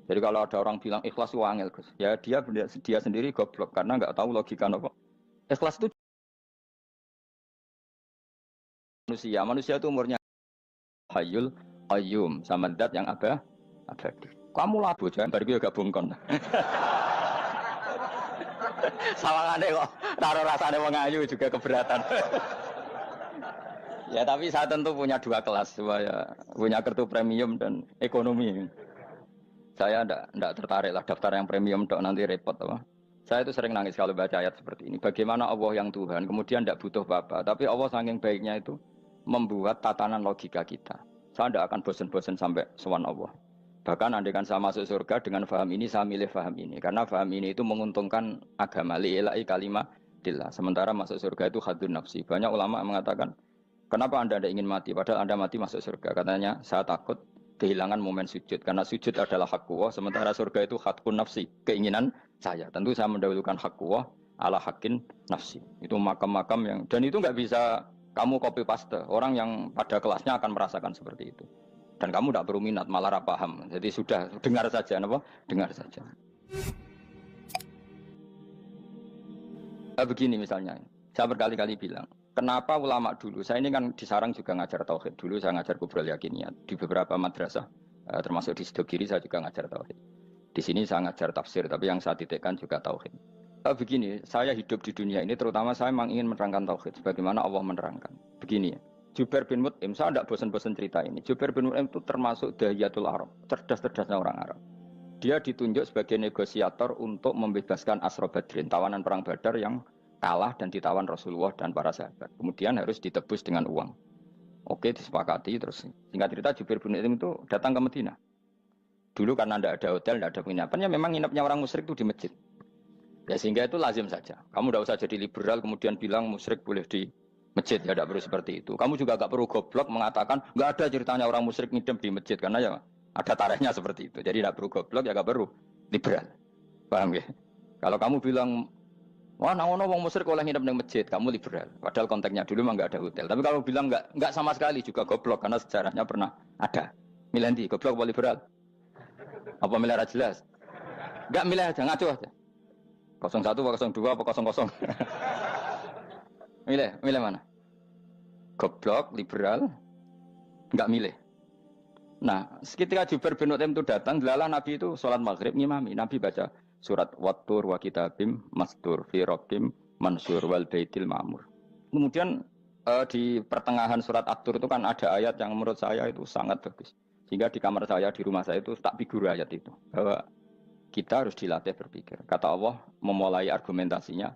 Jadi kalau ada orang bilang ikhlas itu angel, Gus. Ya dia sendiri goblok karena nggak tahu logika apa. Ikhlas itu manusia. Manusia itu umurnya Hayyul Qayyum sama zat yang abadi. Kamu lah bocah, baru gue gabung kon. Sawangane kok taruh rasane wong ayu juga keberatan. Ya tapi saya tentu punya dua kelas, saya punya kartu premium dan ekonomi. Saya enggak tertarik lah daftar yang premium dok nanti repot apa. Saya itu sering nangis kalau baca ayat seperti ini. Bagaimana Allah yang Tuhan, kemudian tidak butuh Bapa, tapi Allah saking baiknya itu membuat tatanan logika kita. Saya tidak akan bosan-bosan sampai sowan Allah. Bahkan andaikan saya masuk surga dengan faham ini, saya milih faham ini. Karena faham ini itu menguntungkan agama li'ilai kalimatillah. Sementara masuk surga itu hadun nafsi. Banyak ulama mengatakan, kenapa Anda tidak ingin mati? Padahal Anda mati masuk surga. Katanya, saya takut kehilangan momen sujud. Karena sujud adalah hak Allah, sementara surga itu hakun nafsi. Keinginan saya. Tentu saya mendahulukan hak Allah ala hakin nafsi. Itu makam-makam yang... Dan itu nggak bisa kamu copy paste. Orang yang pada kelasnya akan merasakan seperti itu. Dan kamu tidak perlu minat, malah paham. Jadi sudah, dengar saja. Apa? Dengar saja. Begini misalnya, saya berkali-kali bilang, kenapa ulama dulu, saya ini kan di Sarang juga ngajar tauhid, dulu saya ngajar kubrul yakiniyat, di beberapa madrasah, termasuk di Sidogiri saya juga ngajar tauhid. Di sini saya ngajar tafsir, tapi yang saya titikkan juga tauhid. Begini, saya hidup di dunia ini, terutama saya memang ingin menerangkan tauhid, sebagaimana Allah menerangkan. Begini ya, Jubair bin Mut'im, saya tidak bosan-bosan cerita ini, Jubair bin Mut'im itu termasuk dahiyatul Arab, cerdas-cerdasnya orang Arab. Dia ditunjuk sebagai negosiator untuk membebaskan Asra Badrin, tawanan perang Badar yang kalah dan ditawan Rasulullah dan para sahabat. Kemudian harus ditebus dengan uang. Oke, disepakati terus. Singkat cerita Jubair bin Mut'im itu datang ke Madinah. Dulu karena tidak ada hotel, tidak ada penginapan, ya memang nginepnya orang musyrik itu di masjid. Ya sehingga itu lazim saja. Kamu tidak usah jadi liberal kemudian bilang musyrik boleh di masjid, ya tidak perlu seperti itu. Kamu juga tidak perlu goblok mengatakan nggak ada ceritanya orang musyrik nginep di masjid karena ya ada tarehnya seperti itu. Jadi tidak perlu goblok, ya tidak perlu liberal. Paham ya? Kalau kamu bilang, wah, nangono wong musyrik oleh nginep di masjid, kamu liberal. Padahal konteksnya dulu memang nggak ada hotel. Tapi kalau bilang nggak sama sekali juga goblok karena sejarahnya pernah ada. Milih nanti goblok apa liberal? Apa milih jelas? Nggak milih aja, ngaco aja. 01 apa 02 apa 00. Milih mana? Goblok, liberal, nggak milih. Nah, ketika Jubair bin Mut'im itu datang, delalah Nabi itu sholat maghrib ngimami. Nabi baca surat Wattur wa kitabim mastur fi rabbim mansur wal baitil ma'mur. Kemudian di pertengahan surat At-Tur itu kan ada ayat yang menurut saya itu sangat bagus. Sehingga di kamar saya, di rumah saya itu tak figur ayat itu. Bahwa kita harus dilatih berpikir. Kata Allah memulai argumentasinya,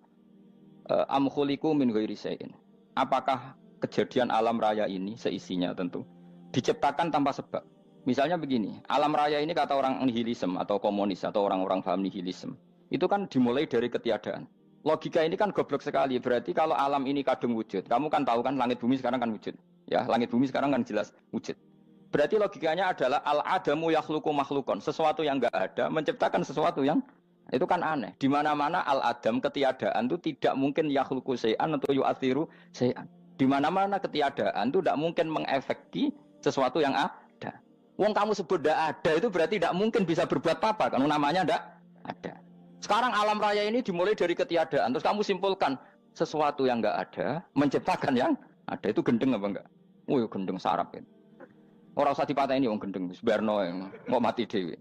am khuliqu min ghairi syai'in. Apakah kejadian alam raya ini seisinya tentu diciptakan tanpa sebab. Misalnya begini, alam raya ini kata orang nihilisme atau komunis atau orang-orang paham nihilisme, itu kan dimulai dari ketiadaan. Logika ini kan goblok sekali. Berarti kalau alam ini kadung wujud, kamu kan tahu kan langit bumi sekarang kan wujud. Ya, langit bumi sekarang kan jelas wujud. Berarti logikanya adalah al-adamu yakhluqu makhlukon, sesuatu yang enggak ada menciptakan sesuatu yang itu kan aneh. Di mana-mana al-adam ketiadaan itu tidak mungkin yakhluqu syai'an atau yu'athiru syai'an. Di mana-mana ketiadaan itu tidak mungkin mengefeki sesuatu yang ada. Wong kamu sebut tidak ada itu berarti tidak mungkin bisa berbuat apa-apa karena namanya tidak ada. Sekarang alam raya ini dimulai dari ketiadaan. Terus kamu simpulkan sesuatu yang enggak ada menciptakan yang ada, itu gendeng apa enggak? Oh, gendeng sarap itu. Orang usah dipatahin wong gendeng, sebarno yang mau mati dewi.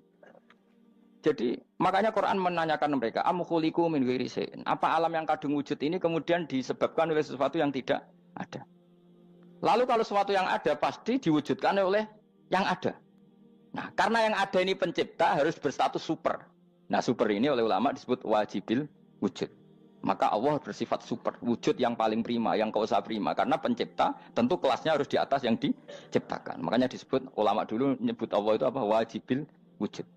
Jadi makanya Quran menanyakan mereka, am khuliqu min ghairi syai'in. Apa alam yang kadung wujud ini kemudian disebabkan oleh sesuatu yang tidak ada? Lalu kalau sesuatu yang ada pasti diwujudkan oleh yang ada. Nah, karena yang ada ini pencipta harus berstatus super. Nah, super ini oleh ulama disebut wajibil wujud. Maka Allah bersifat super, wujud yang paling prima, yang kausa prima. Karena pencipta tentu kelasnya harus di atas yang diciptakan. Makanya disebut, ulama dulu nyebut Allah itu apa? Wajibil wujud.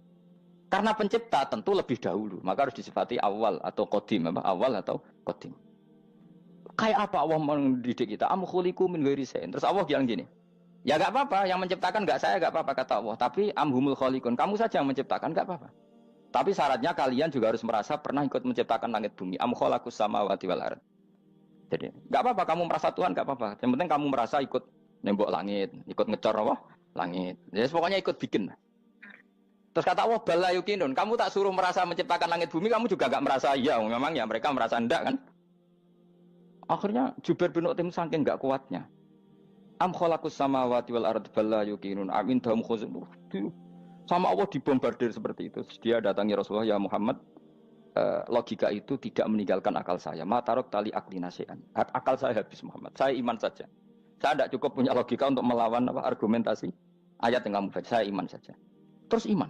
Karena pencipta tentu lebih dahulu. Maka harus disifati awal atau qadim. Awal atau qadim. Kayak apa Allah mendidik kita? Am khuliqu min ghairi syai'in. Terus Allah bilang gini, ya gak apa-apa, yang menciptakan gak saya, gak apa-apa kata Allah. Tapi amhumul khaliqun, kamu saja yang menciptakan, gak apa-apa. Tapi syaratnya kalian juga harus merasa pernah ikut menciptakan langit bumi. Am khalaqus samawati wal ardh. Jadi, enggak apa-apa kamu merasa Tuhan, enggak apa-apa. Yang penting kamu merasa ikut nembok langit, ikut ngecor apa? Langit. Ya pokoknya ikut bikin. Terus kata Allah bala yukinun, kamu tak suruh merasa menciptakan langit bumi, kamu juga gak merasa iya, memang ya mereka merasa ndak kan. Akhirnya Jubair bin Mut'im saking gak kuatnya. Am khalaqus samawati wal ardi bala yukinun amin dahum khuzun. Sama Allah dibombardir seperti itu. Dia datangi Rasulullah, ya Muhammad, logika itu tidak meninggalkan akal saya. Matarok tali akli nasian. Akal saya habis Muhammad. Saya iman saja. Saya tidak cukup punya logika untuk melawan argumentasi ayat yang kamu baca. Saya iman saja. Terus iman.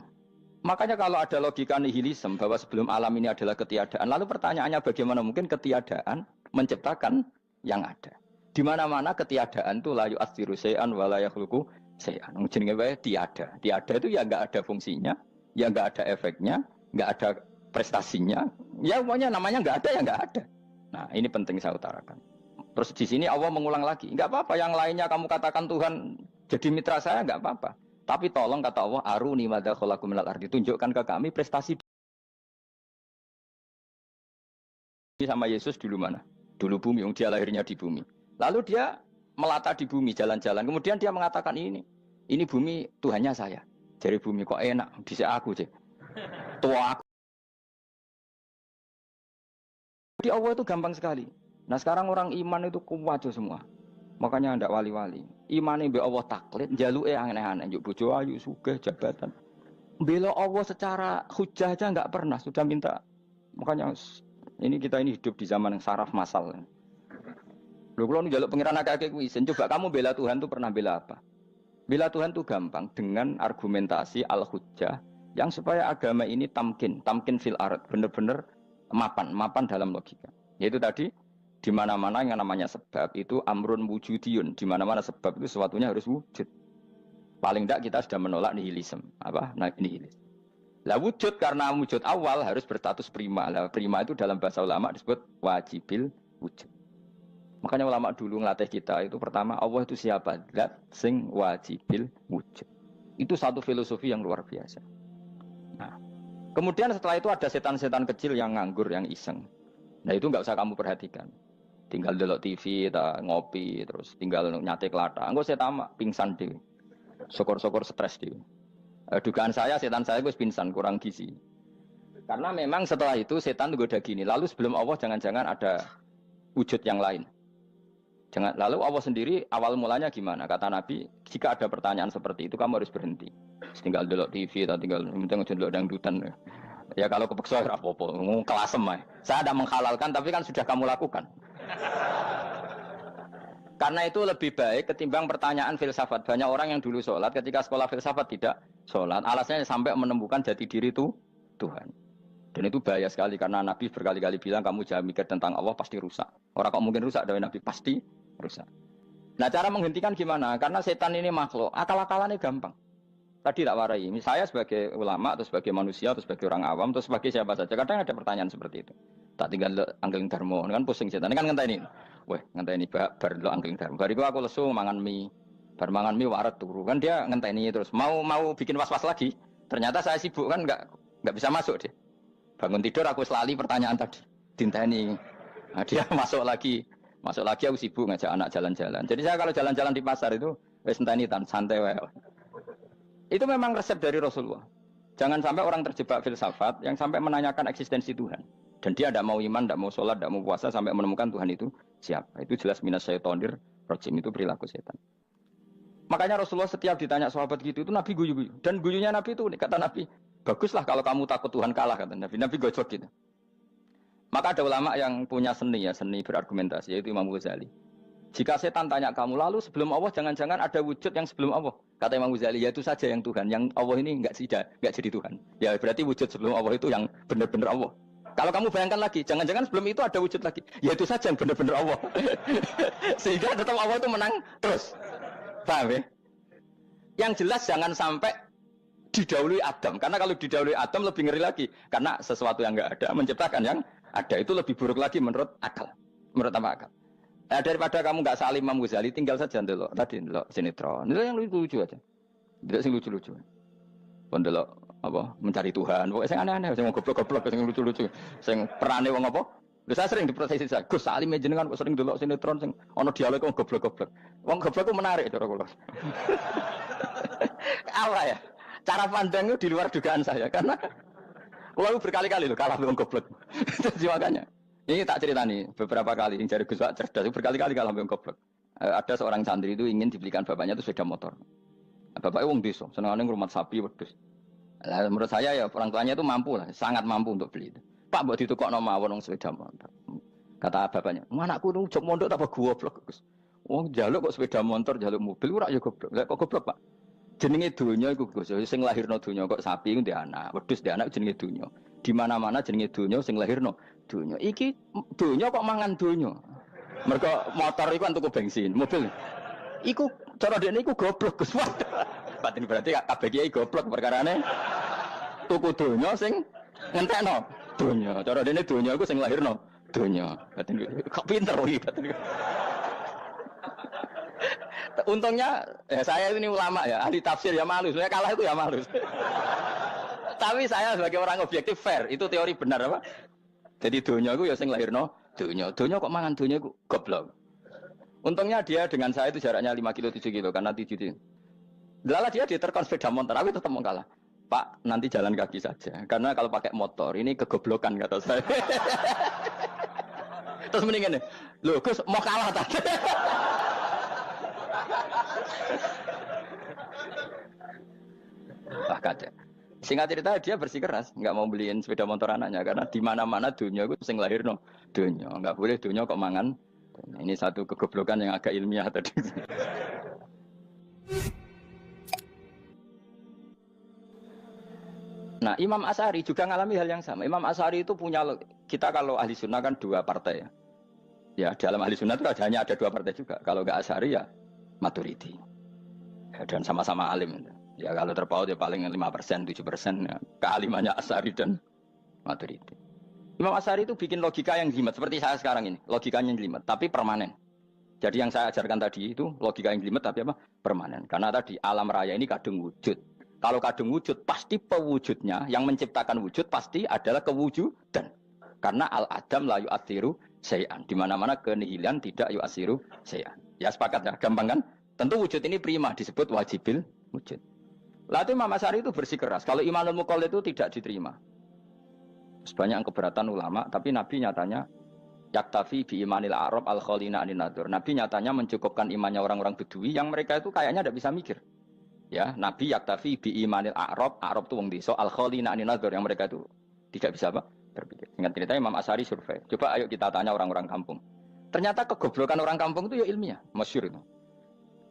Makanya kalau ada logika nihilisme bahwa sebelum alam ini adalah ketiadaan, lalu pertanyaannya bagaimana mungkin ketiadaan menciptakan yang ada? Di mana-mana ketiadaan itu la yu'atsiru syai'an wa la yakhluqu syai'an. Jenenge wae tiada. Tiada itu ya enggak ada fungsinya, ya enggak ada efeknya, enggak ada prestasinya. Ya pokoknya namanya enggak ada ya enggak ada. Nah, ini penting saya utarakan. Terus di sini Allah mengulang lagi, enggak apa-apa yang lainnya kamu katakan Tuhan jadi mitra saya enggak apa-apa. Tapi tolong kata Allah, aruni madza khalaqu minal ardi, tunjukkan ke kami prestasi sama Yesus dulu mana? Dulu bumi, yang dia lahirnya di bumi. Lalu dia melata di bumi, jalan-jalan. Kemudian dia mengatakan ini bumi Tuhannya saya. Jadi bumi kok enak, bisa aku sih. Tua aku. Di Allah itu gampang sekali. Nah sekarang orang iman itu kuat semua. Makanya ndak wali-wali. Imane mbek Allah taklid, njaluke aneh-aneh, njuk bojo ayu, sugih, jabatan. Bela Allah secara hujah aja enggak pernah, sudah minta. Makanya kita hidup di zaman yang saraf masal. Lho kula njaluk pengiran akeh-akeh kuwi, coba kamu bela Tuhan tuh pernah bela apa? Bela Tuhan tuh gampang dengan argumentasi al-hujjah yang supaya agama ini tamkin fil ard, benar-benar mapan dalam logika. Yaitu tadi di mana-mana yang namanya sebab itu amrun wujudiyun, di mana-mana sebab itu sesuatunya harus wujud. Paling tidak kita sudah menolak nihilisme. Apa? Nah, nihilisme. Lah wujud karena wujud awal harus berstatus prima. Lah prima itu dalam bahasa ulama disebut wajibil wujud. Makanya ulama dulu ngelatih kita itu pertama Allah itu siapa? Zat sing wajibil wujud. Itu satu filosofi yang luar biasa. Nah, kemudian setelah itu ada setan-setan kecil yang nganggur, yang iseng. Nah itu nggak usah kamu perhatikan. Tinggal delok TV, ngopi, terus tinggal nyate kelata. Engko saya tamak pingsan dhewe. Syukur-syukur stres dhewe. Dugaan saya setan saya gue pingsan, kurang gizi. Karena memang setelah itu setan itu udah gini. Lalu sebelum Allah jangan-jangan ada wujud yang lain. Lalu Allah sendiri awal mulanya gimana? Kata Nabi, jika ada pertanyaan seperti itu kamu harus berhenti. Tinggal delok TV atau tinggal delok dangdutan. Ya kalau kepeksa apa-apa, kelasem ae. Saya ada menghalalkan tapi kan sudah kamu lakukan. Karena itu lebih baik ketimbang pertanyaan filsafat. Banyak orang yang dulu sholat, ketika sekolah filsafat tidak sholat. Alasannya sampai menemukan jati diri itu Tuhan. Dan itu bahaya sekali karena Nabi berkali-kali bilang kamu jangan mikir tentang Allah pasti rusak. Orang kok mungkin rusak dari Nabi pasti rusak. Nah cara menghentikan gimana? Karena setan ini makhluk, akal-akalannya gampang. Tadi tak warai. Saya sebagai ulama atau sebagai manusia atau sebagai orang awam atau sebagai siapa saja. Kadang ada pertanyaan seperti itu. Tak tinggal anggeling darmo, kan pusing setan. Ini kan ngenteni. Weh, ngenteni bar lo anggeling darmo. Bariku aku lesu mangan mie. Bar mangan mie waret turu. Kan dia ngenteni terus mau bikin was-was lagi. Ternyata saya sibuk kan enggak bisa masuk dia. Bangun tidur aku selali pertanyaan tadi. Dinteni. Nah, dia masuk lagi aku sibuk ngajak anak jalan-jalan. Jadi saya kalau jalan-jalan di pasar itu wis enteni tan santai wae. Itu memang resep dari Rasulullah. Jangan sampai orang terjebak filsafat yang sampai menanyakan eksistensi Tuhan. Dan dia tidak mau iman, tidak mau sholat, tidak mau puasa sampai menemukan Tuhan itu siapa. Itu jelas minas syaitonir rajim, itu perilaku setan. Makanya Rasulullah setiap ditanya sahabat gitu itu Nabi guyu-guyu. Dan guyunya Nabi itu kata Nabi, baguslah kalau kamu takut Tuhan kalah kata Nabi. Nabi gojok gitu. Maka ada ulama yang punya seni berargumentasi yaitu Imam Ghazali. Jika setan tanya kamu lalu sebelum Allah jangan-jangan ada wujud yang sebelum Allah. Kata Imam Ghazali, ya itu saja yang Tuhan. Yang Allah ini enggak jadi Tuhan. Ya berarti wujud sebelum Allah itu yang benar-benar Allah. Kalau kamu bayangkan lagi, jangan-jangan sebelum itu ada wujud lagi. Ya itu saja yang benar-benar Allah. Sehingga tetap Allah itu menang terus. Paham ya? Yang jelas jangan sampai didahului Adam. Karena kalau didahului Adam lebih ngeri lagi. Karena sesuatu yang enggak ada menciptakan yang ada itu lebih buruk lagi menurut akal. Menurut apa akal? Nah, daripada kamu nggak salim Imam Ghazali, tinggal saja ndelok tadi ndelok sinetron. Itu yang lucu aja. Ndelok sing lucu-lucu. Ndelok apa mencari Tuhan. Pokoknya sing aneh-aneh, sing goblok-goblok, sing lucu-lucu, sing perane wong apa? Lha saya sering diprotesi saya. Gus Salim jenengan kok sering ndelok sinetron sing ana dialog wong goblok-goblok. Wong goblok ku menarik cara kula. Apa ya? cara pandang itu di luar dugaan saya karena kalau berkali-kali loh kalah wong goblok. Jadi makanya ini tak cerita nih beberapa kali yang jari Gus Wak cerdas berkali-kali kalah wong goblok. Ada seorang santri itu ingin dibelikan bapaknya itu sepeda motor. Bapaknya wong desa, senengane ngrumat sapi wedhus. Lah menurut saya ya orang tuanya itu mampu lah, sangat mampu untuk beli itu. Pak mbok ditukokno mawon wong sepeda motor. Kata bapaknya, "Anakku nu jog mondok apa goblok, Gus." Wong njaluk kok sepeda motor, njaluk mobil ora ya goblok. Lah kok goblok, Pak? Jenenge donya iku Gus, sing lahirno donya kok sapi iku ndek anak, wedhus ndek anak jenenge donya. Di mana-mana jenenge donya sing lahirno donya. Iki donya kok mangan donya. Mergo motor iku kan tuku bensin, mobil. Iku cara dekne iku goblok Gus. Batin berarti kabeh kiai goblok perkarane tuku donya sing ngentekno donya. Cara dekne donya iku sing lahirno donya. Batin kok pinter iki batin. Untungnya saya ini ulama ya, ahli tafsir ya malu. Saya kalah itu ya malu. Tapi saya sebagai orang objektif fair, itu teori benar apa? Jadi donya itu ya sing lahirno donya. Donya kok mangan donya itu goblok. Untungnya dia dengan saya itu jaraknya 5 kilo 7 kilo karena 7 kilo. Lala dia diterkon sepeda motor, aku tetap mau kalah. Pak, nanti jalan kaki saja. Karena kalau pakai motor ini kegoblokan kata saya. Terus mendingan nih, loh Gus mau kalah tadi. Wah kacau. Singkat cerita dia bersikeras nggak mau beliin sepeda motor anaknya karena di mana-mana dunia itu sing lahir no dunia nggak boleh dunia kok mangan. Ini satu kegoblokan yang agak ilmiah tadi. Nah Imam Asy'ari juga ngalami hal yang sama. Imam Asy'ari itu punya kita kalau ahli sunnah kan 2 partai ya. Ya dalam ahli sunnah itu hanya ada 2 partai juga. Kalau nggak Asy'ari ya Maturidi. Ya, dan sama-sama alim. Ya kalau terpaut ya paling 5%, 7% ya. Kealimannya Asy'ari dan Maturidi. Imam Asy'ari itu bikin logika yang jelimet seperti saya sekarang ini. Logikanya yang jelimet tapi permanen. Jadi yang saya ajarkan tadi itu logika yang jelimet tapi apa? Permanen. Karena tadi alam raya ini kadung wujud. Kalau kadung wujud pasti pewujudnya yang menciptakan wujud pasti adalah kewujudan. Karena al-adam la yu'athiru syai'an. Di mana-mana kenihilan tidak yu'athiru syai'an. Ya sepakat ya, gampang kan? Tentu wujud ini prima disebut wajibil wujud. Lalu Imam Asy'ari itu bersikeras. Kalau imanul muqallid itu tidak diterima. Sebanyak keberatan ulama, tapi Nabi nyatanya yaktafi bi imanil Arab al-khalina anin nadur. Nabi nyatanya mencukupkan imannya orang-orang Bedui yang mereka itu kayaknya tidak bisa mikir. Ya, Nabi yaktafi bi imanil Arab itu wong desa al-khalina anin nadur yang mereka itu tidak bisa apa? Berpikir. Ingat cerita Imam Asy'ari survei. Coba ayo kita tanya orang-orang kampung. Ternyata kegoblokan orang kampung itu ya ilmiah, masyhur itu.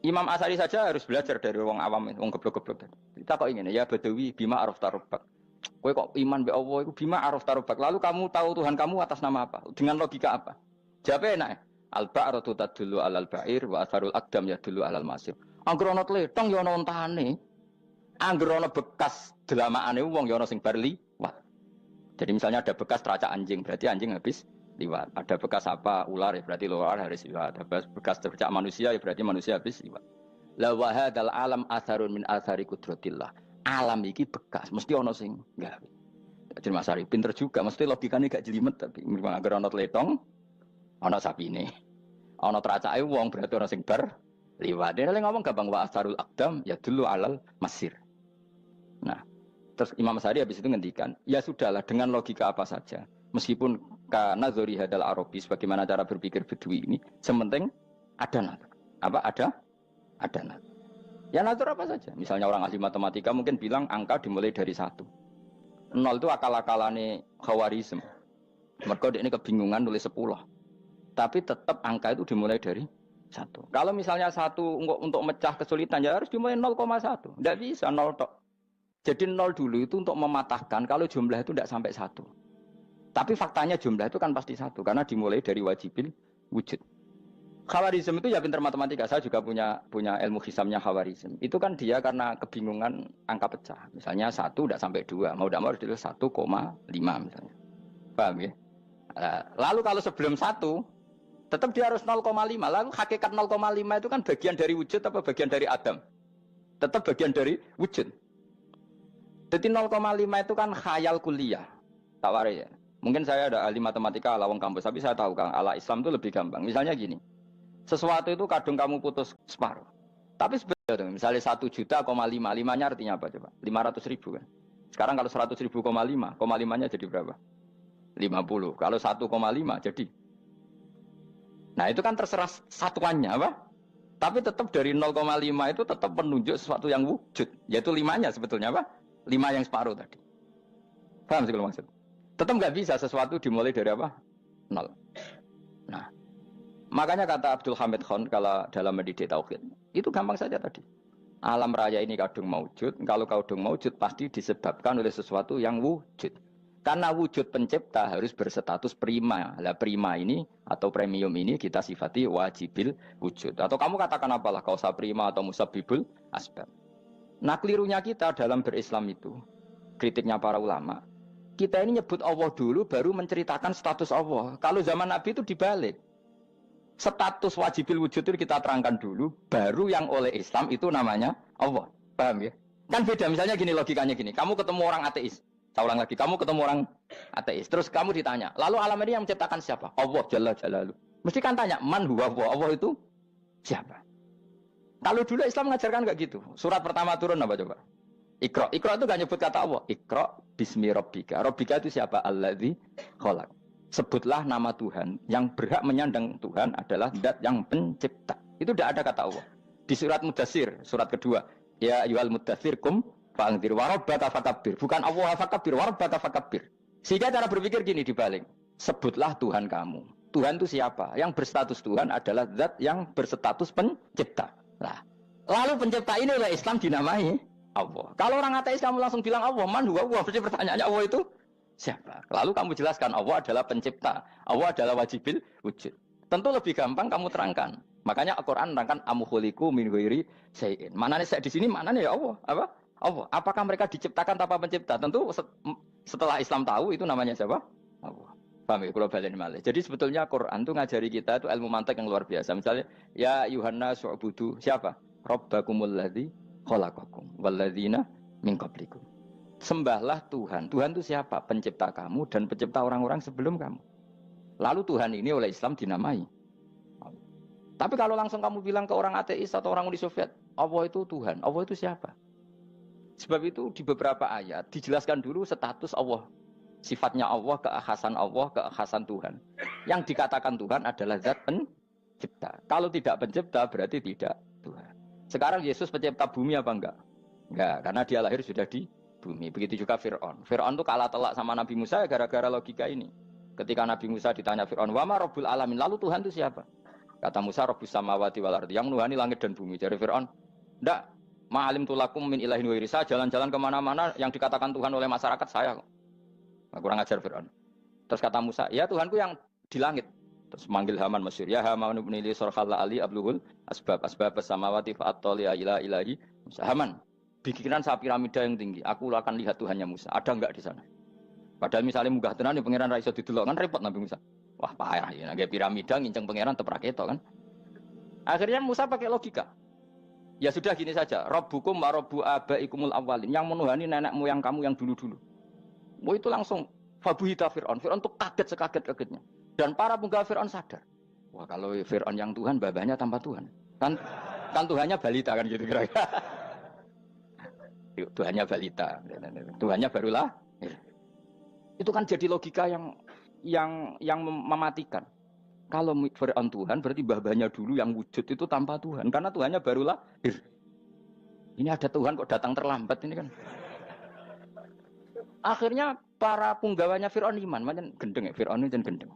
Imam Asy'ari saja harus belajar dari wong awam, wong goblok-goblok. Kita kok ingin ya Badawi bima araf tarubak. Kowe kok iman be Allah itu bima araf tarubak. Lalu kamu tahu Tuhan kamu atas nama apa? Dengan logika apa? Jawabnya enak. Al-ba'ratu tadullu 'alal ba'ir wa atharul aqdam yadullu 'alal masir. Angger ana tletong ya ana ontane. Angger ana bekas delamaane wong ya ana sing bar liwat. Jadi misalnya ada bekas teracak anjing, berarti anjing habis liwat. Ada bekas apa ular ya berarti ular harus liwat. Ada bekas tercak manusia ya berarti manusia habis liwat. La wa hadzal alam atharun min athari qudratillah. Alam iki bekas mesti ana sing gawe. Jadi Mas Ari pinter juga mesti logikane gak jelimet tapi memang agar ana tletong ana sapine. Ana teracake wong berarti ana sing bar liwat. Dia ngomong gampang wa atharul aqdam ya dulu alal masir. Nah, terus Imam Asy'ari habis itu ngendikan, ya sudahlah dengan logika apa saja. Meskipun karena zori hadal Arabi sebagaimana cara berpikir Bedui ini, sementing ada natur. Apa ada? Ada natur. Ya natur apa saja. Misalnya orang ahli matematika mungkin bilang angka dimulai dari 1. 0 itu akal-akalane Khawarizm. Mergo ini kebingungan nulis 10. Tapi tetap angka itu dimulai dari 1. Kalau misalnya 1 untuk mecah kesulitan ya harus dimulai 0,1. Tidak bisa 0 tok. Jadi 0 dulu itu untuk mematahkan kalau jumlah itu tidak sampai 1. Tapi faktanya jumlah itu kan pasti 1 karena dimulai dari wajibil wujud. Khawarizm itu ya pintar matematika. Saya juga punya ilmu hisamnya Khawarizm. Itu kan dia karena kebingungan angka pecah. Misalnya 1 tidak sampai 2. Mau tidak mau harus ditulis 1,5 misalnya. Paham ya? Lalu kalau sebelum 1 tetap dia harus 0,5. Lalu hakikat 0,5 itu kan bagian dari wujud apa bagian dari Adam? Tetap bagian dari wujud. Jadi 0,5 itu kan khayal kuliah. Tak warai ya. Mungkin saya ada ahli matematika ala wong kampus, tapi saya tahu Kang, ala Islam itu lebih gampang. Misalnya gini. Sesuatu itu kadang kamu putus separuh. Tapi sebenarnya Misalnya 1,5 juta, limanya artinya apa coba? 500.000 kan. Sekarang kalau 100.000, 5,nya jadi berapa? 50. Kalau 1,5 jadi. Nah itu kan terserah satuannya apa? Tapi tetap dari 0,5 itu tetap menunjuk sesuatu yang wujud. Yaitu 5-nya sebetulnya apa? 5 yang separuh tadi. Paham sih kalau maksud? Tetap nggak bisa sesuatu dimulai dari apa? 0. Nah, makanya kata Abdul Hamid Khan kalau dalam mendidik tauhid, itu gampang saja tadi. Alam raya ini kadung maujud, kalau kadung maujud pasti disebabkan oleh sesuatu yang wujud. Karena wujud pencipta harus berstatus prima. Lah prima ini atau premium ini kita sifati wajibil wujud. Atau kamu katakan apalah kausa prima atau musabbibul asbab. Nah kelirunya kita dalam berislam itu, kritiknya para ulama, kita ini nyebut Allah dulu baru menceritakan status Allah. Kalau zaman Nabi itu dibalik. Status wajibil wujud itu kita terangkan dulu, baru yang oleh Islam itu namanya Allah. Paham ya? Kan beda, misalnya gini logikanya gini, kamu ketemu orang ateis, saya ulang lagi, kamu ketemu orang ateis, terus kamu ditanya, lalu alam ini yang menciptakan siapa? Allah Jalla Jalaluh. Mesti kan tanya, man huwa Allah itu siapa? Kalau dulu Islam mengajarkan enggak gitu. Surat pertama turun apa coba? Iqra. Iqra itu enggak nyebut kata Allah. Iqra bismi rabbika. Rabbika itu siapa? Alladzi khalaq. Sebutlah nama Tuhan. Yang berhak menyandang Tuhan adalah zat yang pencipta. Itu tidak ada kata Allah. Di surat Mudatsir, surat kedua. Ya ayyuhal mudatsir kum fa'anzir wa rabbaka fakabbir. Bukan Allah fakabbir, wa rabbaka fakabbir. Sehingga cara berpikir gini dibalik. Sebutlah Tuhan kamu. Tuhan itu siapa? Yang berstatus Tuhan adalah zat yang berstatus pencipta. Nah, lalu pencipta ini oleh Islam dinamai Allah. Kalau orang ateis kamu langsung bilang Allah, man huwa Allah. Berarti pertanyaannya Allah itu siapa? Lalu kamu jelaskan Allah adalah pencipta, Allah adalah wajibil wujud. Tentu lebih gampang kamu terangkan. Makanya Al-Quran menerangkan amuhuliku min ghairi syai'in. Mananya saya di sini, mananya ya Allah. Apa? Allah. Apakah mereka diciptakan tanpa pencipta? Tentu setelah Islam tahu itu namanya siapa? Allah. Paham ya? Kalau balen malih. Jadi sebetulnya Quran itu ngajari kita itu ilmu mantek yang luar biasa. Misalnya ya Yuhanna su'budu siapa? Rabbakumul ladzi khalaqakum walladzina min qablikum. Sembahlah Tuhan. Tuhan itu siapa? Pencipta kamu dan pencipta orang-orang sebelum kamu. Lalu Tuhan ini oleh Islam dinamai. Tapi kalau langsung kamu bilang ke orang ateis atau orang Uni Soviet, Allah itu Tuhan. Allah itu siapa? Sebab itu di beberapa ayat dijelaskan dulu status Allah. Sifatnya Allah, keakhasan Tuhan. Yang dikatakan Tuhan adalah zat pencipta. Kalau tidak pencipta berarti tidak Tuhan. Sekarang Yesus pencipta bumi apa enggak? Enggak, karena dia lahir sudah di bumi. Begitu juga Fir'aun. Fir'aun itu kalah telak sama Nabi Musa gara-gara logika ini. Ketika Nabi Musa ditanya Fir'aun, wa ma rabbul alamin, lalu Tuhan itu siapa? Kata Musa, rabbus samawati wal ardi, yang menuhani langit dan bumi. Jadi Fir'aun, enggak, ma'alim tulakum min ilahin wa irisa, jalan-jalan kemana-mana yang dikatakan Tuhan oleh masyarakat saya. Kurang ajar Fir'aun. Terus kata Musa, ya Tuhanku yang di langit. Terus manggil Haman masyhur, ya Haman ibn li surkhalla ali abluhul asbab samawati fa'attali ila ilahi Musa. Haman, bikinan saya piramida yang tinggi, aku akan lihat Tuhannya Musa. Ada enggak di sana? Padahal misalnya munggah tenan di pangeran ra iso didelok kan repot Nabi Musa. Wah payah ya, nggak piramida nginceng pangeran tetep ra ketok kan. Akhirnya Musa pakai logika. Ya sudah gini saja, Rabbukum wa rabbu abaikumul awwalin, yang menuhani nenek moyang kamu yang dulu-dulu. Mau itu langsung fabuhita Fir'aun. Fir'aun itu kaget sekaget-kagetnya. Dan para penggawai Fir'aun sadar. Wah kalau Fir'aun yang Tuhan, babanya tanpa Tuhan. Kan Tuhannya balita kan gitu kira-kira. Tuhannya balita. Tuhannya barulah. Itu kan jadi logika yang mematikan. Kalau Fir'aun Tuhan berarti babanya dulu yang wujud itu tanpa Tuhan. Karena Tuhannya barulah. Ini ada Tuhan kok datang terlambat ini kan. Akhirnya para punggawanya Fir'aun iman. Macam gendeng ya, Fir'aun itu gendeng.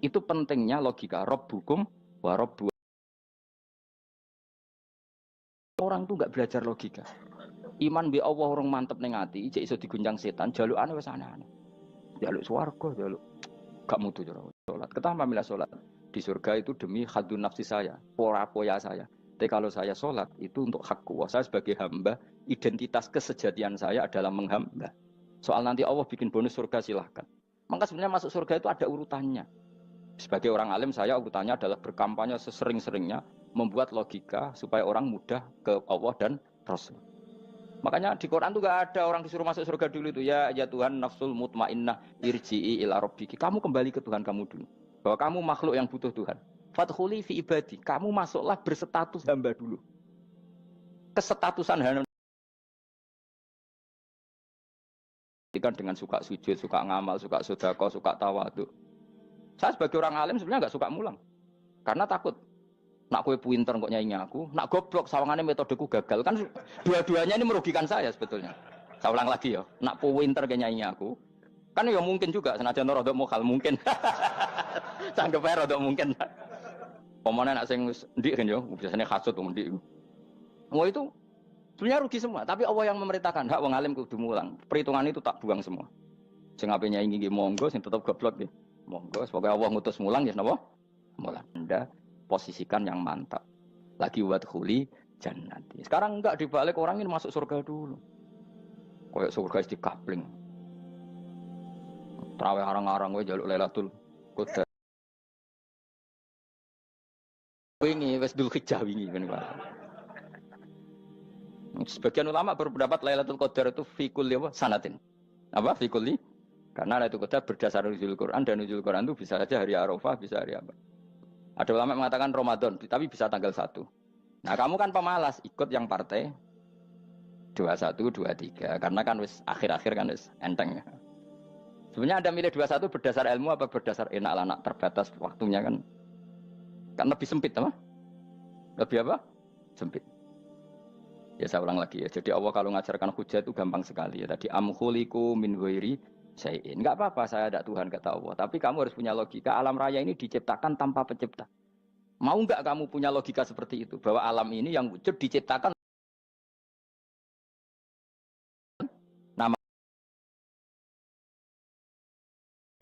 Itu pentingnya logika. Rabbukum wa rabbu. Orang tuh enggak belajar logika. Iman bi Allah orang mantep ning ati, ijek iso diguncang setan, jalukane wis aneh-aneh. Jaluk swarga, jaluk gak mutu cara salat. Ketama mila salat di surga itu demi khadun nafsi saya, poya saya. Tapi kalau saya salat itu untuk hakku. Saya sebagai hamba, identitas kesejatian saya adalah menghamba. Soal nanti Allah bikin bonus surga silahkan. Maka sebenarnya masuk surga itu ada urutannya. Sebagai orang alim saya urutannya adalah berkampanye sesering-seringnya membuat logika supaya orang mudah ke Allah dan Rasul. Makanya di Quran tuh gak ada orang disuruh masuk surga dulu itu ya Tuhan nafsul mutmainnah irji'i ila rabbiki. Kamu kembali ke Tuhan kamu dulu. Bahwa kamu makhluk yang butuh Tuhan. Fadkhuli fi ibadi. Kamu masuklah berstatus hamba dulu. Kesetatusan Hanun kan dengan suka sujud, suka ngamal, suka sedekah, suka tawadhu. Saya sebagai orang alim sebenarnya nggak suka mulang. Karena takut. Nak kue pinter kok nyanyi aku, nak goblok sawangannya metodeku gagal. Kan dua-duanya ini merugikan saya sebetulnya. Saya ulang lagi ya, nak pinter kayak nyanyi aku. Kan ya mungkin juga, senajan rodok mokal mungkin. Sanggep aja rodok mungkin. Pemana nak sing ndik kan yo, biasanya hasud wong ndik. Mau itu sebenarnya rugi semua, tapi Allah yang memerintahkan hak wong alim kudu mulang. Perhitungan itu tak buang semua. Sing ape nyanyi nggih monggo, sing tetep goblok nggih. Monggo, semoga Allah ngutus mulang ya napa? Mulang. Anda posisikan yang mantap. Lagi buat khuli jannati. Sekarang enggak dibalik orang ini masuk surga dulu. Kayak surga di kapling. Traweh arang-arang wae jaluk Lailatul Qadar. Wingi wis Dzulhijjah wingi kan Pak. Sebagian ulama berpendapat Lailatul Qadar itu fi kulli sanatin. Apa fi kulli? Karena Lailatul Qadar berdasar nuzul Quran dan nuzul Quran itu bisa saja hari Arafah, bisa hari apa. Ada ulama mengatakan Ramadan, tapi bisa tanggal 1. Nah, kamu kan pemalas, ikut yang partai 21, 23 karena kan wis akhir-akhir kan wis enteng. Sebenarnya Anda milih 21 berdasar ilmu apa berdasar enak anak terbatas waktunya kan? Kan lebih sempit apa? Lebih apa? Sempit. Ya saya ulang lagi ya. Jadi Allah kalau ngajarkan hujah itu gampang sekali ya. Tadi amkhuliku min ghairi syai'in. Enggak apa-apa saya ada Tuhan kata Allah. Tapi kamu harus punya logika. Alam raya ini diciptakan tanpa pencipta. Mau enggak kamu punya logika seperti itu? Bahwa alam ini yang wujud diciptakan nama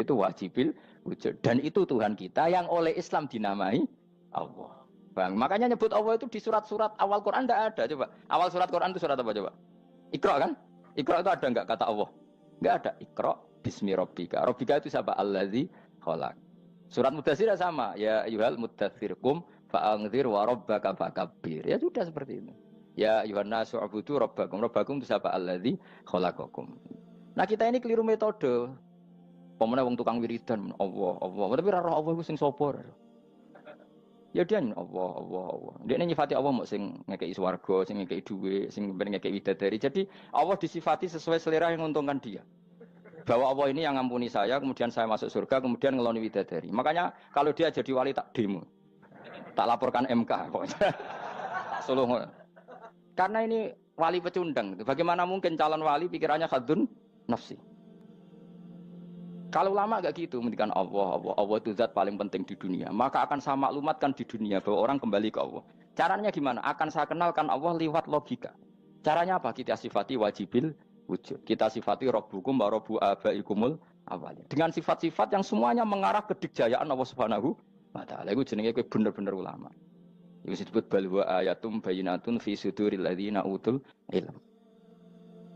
itu wajibil wujud. Dan itu Tuhan kita yang oleh Islam dinamai Allah. Bang, makanya nyebut Allah itu di surat-surat awal Quran enggak ada coba. Awal surat Quran itu surat apa coba? Iqra kan? Iqra itu ada enggak kata Allah? Enggak ada. Iqra bismi rabbika. Rabbika itu siapa? Allazi khalaq. Surat Mudatsir sama. Ya ayyuhal mudatsir qum fa'anzir wa rabbaka fakabbir. Ya sudah seperti itu. Ya ayyuhan nasu ubudu rabbakum. Rabbakum itu siapa? Allazi khalaqakum. Nah, kita ini keliru metode. Pemene wong tukang wiridan Allah, Allah. Tapi ora roh Allah iku sing sapa? Ya dia Allah. Dia nyifati Allah mau sing ngekei swarga, sing ngekei duwe, sing ngekei widadari. Jadi Allah disifati sesuai selera yang menguntungkan dia. Bahwa Allah ini yang ngampuni saya, kemudian saya masuk surga, kemudian ngeloni widadari. Makanya kalau dia jadi wali tak demo. Tak laporkan MK pokoknya. Suluh. Karena ini wali pecundang. Bagaimana mungkin calon wali pikirannya khadun nafsi? Kalau lama agak gitu, mendikan Allah itu zat paling penting di dunia. Maka akan saya maklumatkan di dunia bahwa orang kembali ke Allah. Caranya gimana? Akan saya kenalkan Allah lewat logika. Caranya apa? Kita sifati wajibil wujud. Kita sifati Rabbukum wa Rabbu abaikumul awalnya. Dengan sifat-sifat yang semuanya mengarah ke dikjayaan Allah Subhanahu wa Ta'ala. Itu jenenge kowe bener-bener ulama. Itu disebut bal wa ayatum bayyinatun fi suduril ladzina utul ilm.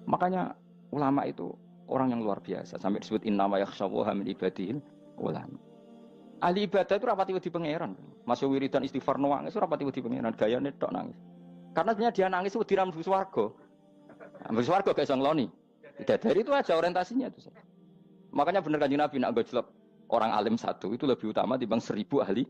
Makanya ulama itu orang yang luar biasa sampai disebut innama yakhshawaha min ibadil ulama. Ahli ibadah itu rapati wedi pangeran. Masuk wiridan istighfar nangis rapati wedi pangeran, gayane tok nangis. Karena sebenarnya dia nangis wedi ra mlebu swarga. Mlebu swarga gak iso ngloni. Dari itu aja orientasinya itu. Makanya bener Kanjeng Nabi nak gojlok orang alim satu itu lebih utama dibanding 1000 ahli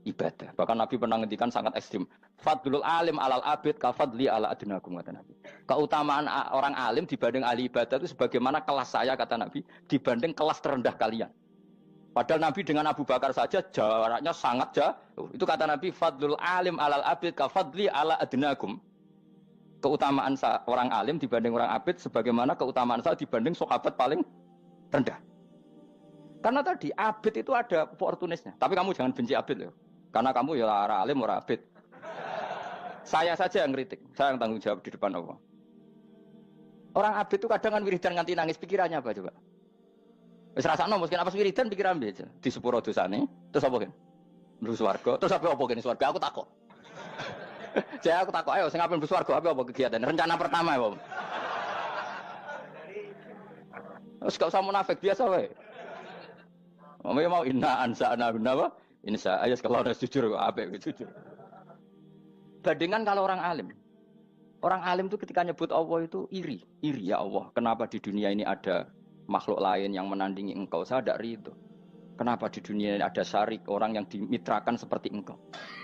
ibadah. Bahkan Nabi pernah ngendikan sangat ekstrim. Fadlul alim alal abid kafadli ala adnakum kata Nabi. Keutamaan orang alim dibanding ahli ibadah itu sebagaimana kelas saya kata Nabi dibanding kelas terendah kalian. Padahal Nabi dengan Abu Bakar saja jaraknya sangat jauh. Itu kata Nabi fadlul alim alal abid kafadli ala adnakum. Keutamaan orang alim dibanding orang abid sebagaimana keutamaan saya dibanding sahabat paling rendah. Karena tadi abid itu ada oportunisnya. Tapi kamu jangan benci abid loh. Karena kamu ya orang alim, orang abid. Saya saja yang kritik, saya yang tanggung jawab di depan Allah. Orang abid itu kadang kan wiridan nganti nangis, pikirannya apa coba? Wis rasakno mungkin apa wiridan pikiran aja. Di sepuro dosane, terus apa kan? Mlebu swarga, terus apa kene swarga? Aku takok. Saya aku takok, ayo sing ape mlebu swarga apa kegiatan? Rencana pertama apa? Terus gak usah munafik biasa wae. Mau inna ansa'na apa? Insya Allah kalau harus jujur, apa jujur. Bandingkan kalau orang alim. Orang alim itu ketika nyebut Allah itu iri ya Allah. Kenapa di dunia ini ada makhluk lain yang menandingi engkau? Saya tidak ridho. Kenapa di dunia ini ada syarik orang yang dimitrakan seperti engkau?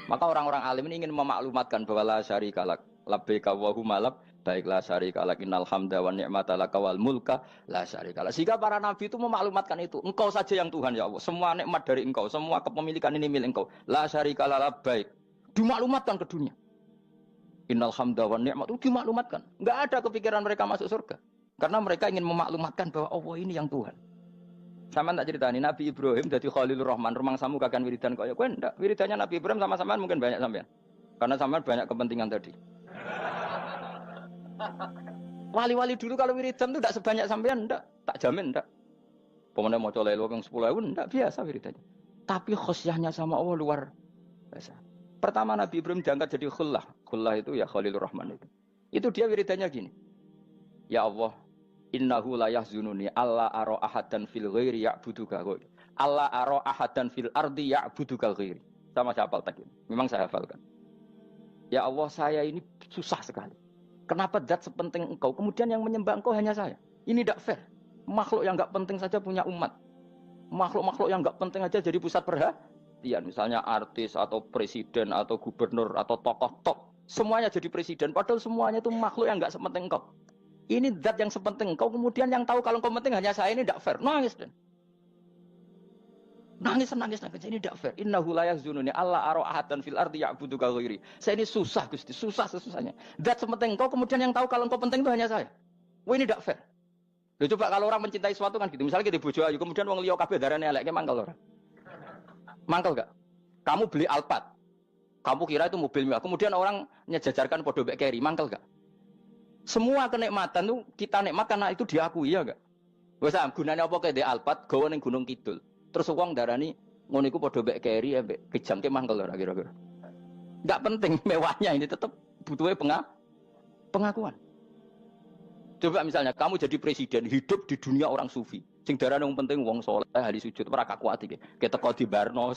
Maka orang-orang alim ini ingin memaklumatkan bahwa la syarika lak. labbaika Allahumma labbaik la syarika lak innal hamda wan ni'mata laka wal mulka la syarika lak. Sehingga para nabi itu memaklumatkan itu. Engkau saja yang Tuhan ya Allah. Semua nikmat dari Engkau, semua kepemilikan ini milik Engkau. La syarika lak labbaik. Dimaklumatkan ke dunia. Innal hamda wan ni'mat itu dimaklumatkan. Enggak ada kepikiran mereka masuk surga. Karena mereka ingin memaklumatkan bahwa Allah ini yang Tuhan. Sama tak ceritani Nabi Ibrahim jadi Khalilur Rahman, rumang samu kakan wiridan kaya kowe ndak. Wiridannya Nabi Ibrahim sama mungkin banyak sampean. Karena sampean banyak kepentingan tadi. Wali-wali dulu kalau wiridan itu tidak sebanyak sampean ndak, tak jamin ndak. Pemene maca lelo ping 10.000 ndak biasa wiridannya. Tapi khosyahnya sama Allah luar biasa. Pertama Nabi Ibrahim diangkat jadi khullah. Khullah itu ya Khalilur Rahman itu. Itu dia wiridannya gini. Ya Allah, innahu la yahzununi alla ara ahadan fil ghairi ya'buduka. Alla ara ahadan fil ardi ya'buduka ghairi. Sama saya hafal tadi. Memang saya hafalkan. Ya Allah, saya ini susah sekali. Kenapa zat sepenting engkau kemudian yang menyembah engkau hanya saya? Ini tidak fair. Makhluk yang enggak penting saja punya umat. Makhluk-makhluk yang enggak penting aja jadi pusat perhatian. Misalnya artis atau presiden atau gubernur atau tokoh top, semuanya jadi presiden padahal semuanya itu makhluk yang enggak sepenting engkau. Ini zat yang sepenting engkau, kemudian yang tahu kalau engkau penting hanya saya, ini tidak fair. Nangis dan nangis. Ini tidak fair. Innahu la yahzununi alla ara ahadan fil ardi ya'buduka ghairi. Saya ini susah Gusti, susah sesusahnya. Zat sepenting engkau, kemudian yang tahu kalau engkau penting itu hanya saya. Wah ini tidak fair. Loh, coba kalau orang mencintai sesuatu kan gitu. Misalnya kita bojo ayu, kemudian wong liya kabeh darane elek, mangkel ora? Mangkel enggak? Kamu beli Alphard. Kamu kira itu mobil mewah. Kemudian orang nyejajarkan podo mbek Keri, mangkel enggak? Semua kenikmatan itu kita nikmat karena itu diakui ya enggak? Wes gunane apa kae di Alphard gawe ning Gunung Kidul. Terus wong darani ngono iku padha mbek keri ambek kejamke mangkel ora kira-kira. Enggak penting mewahnya ini tetap butuhe pengakuan. Coba misalnya kamu jadi presiden hidup di dunia orang sufi. Sing darane wong penting wong saleh ahli sujud ora kakuat iki. Keteko di Barno.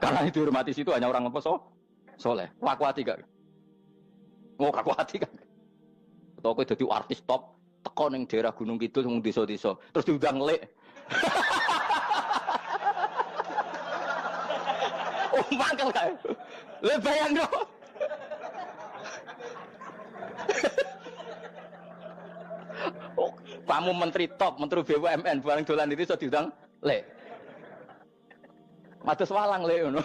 Karena itu dihormati situ hanya orang apa saleh. Kakuat gak? Oh kakuat gak? Atau kowe dadi artis top, teko ning daerah Gunung Kidul mung desa-desa, terus diundang lek. Oh, mangkel kae. Le bayang dong. Oh, kamu menteri top, menteri BUMN, barang dolan itu iso diundang lek. Mados walang lek ngono.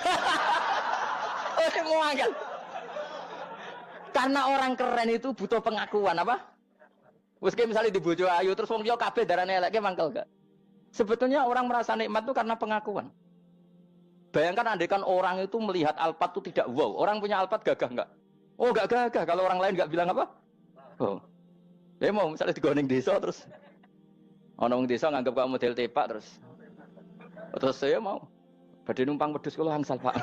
Oh, mangkel. Karena orang keren itu butuh pengakuan apa? Wes misalnya di bojo ayu terus wong liya kabeh darane elek mangkel gak? Sebetulnya orang merasa nikmat itu karena pengakuan. Bayangkan andekan orang itu melihat Alphard itu tidak wow. Orang punya Alphard gagah enggak? Oh enggak gagah. Kalau orang lain enggak bilang apa? Oh. Ya mau misalnya di ning desa terus ana wong desa nganggep kok model tepak terus saya mau badhe numpang wedhus kula angsal Pak.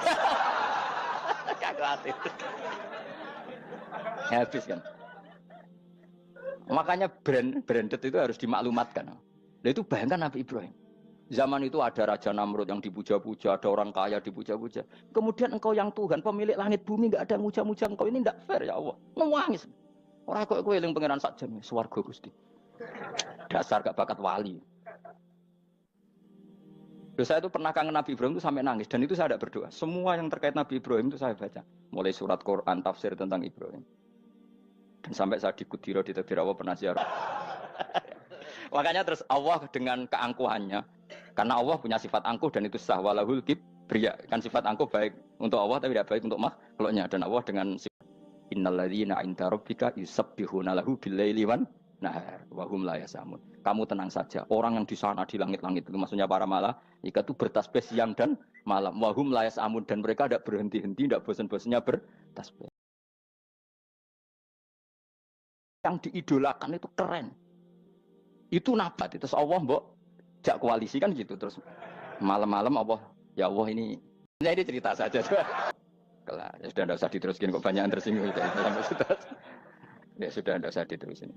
Kagak habis kan. Makanya branded itu harus dimaklumatkan. Nah itu bayangkan Nabi Ibrahim. Zaman itu ada Raja Namrud yang dipuja-puja, ada orang kaya dipuja-puja. Kemudian engkau yang Tuhan, pemilik langit bumi, enggak ada muja-muja engkau. Ini enggak fair ya Allah. Nangis. Orang kok kowe eling pangeran sak jam, swarga Gusti. Dasar gak bakat wali. Saya itu pernah kangen Nabi Ibrahim itu sampai nangis dan itu saya tidak berdoa. Semua yang terkait Nabi Ibrahim itu saya baca. Mulai surat Quran, tafsir tentang Ibrahim. Dan sampai saya di Kudiro di Tadbir Allah pernah ziarah. Makanya terus Allah dengan keangkuhannya, karena Allah punya sifat angkuh dan itu sah walahul kibriya. Kan sifat angkuh baik untuk Allah tapi tidak baik untuk makhluknya. Dan Allah dengan sifat innalladzina 'inda rabbika yusabbihuna lahu bil-laili wan nahar wa hum la yasamun. Kamu tenang saja. Orang yang di sana di langit-langit itu maksudnya para malaikat itu bertasbih siang dan malam. Wa hum la yasamun dan mereka tidak berhenti-henti, tidak bosan-bosannya bertasbih. Yang diidolakan itu keren. Itu nabat itu Allah mbok jak koalisi kan gitu terus malam-malam Allah ya Allah ini cerita saja. Kelar ya sudah tidak usah diteruskin kok banyak yang tersinggung itu sampai sudah. Ya sudah tidak usah diterusin.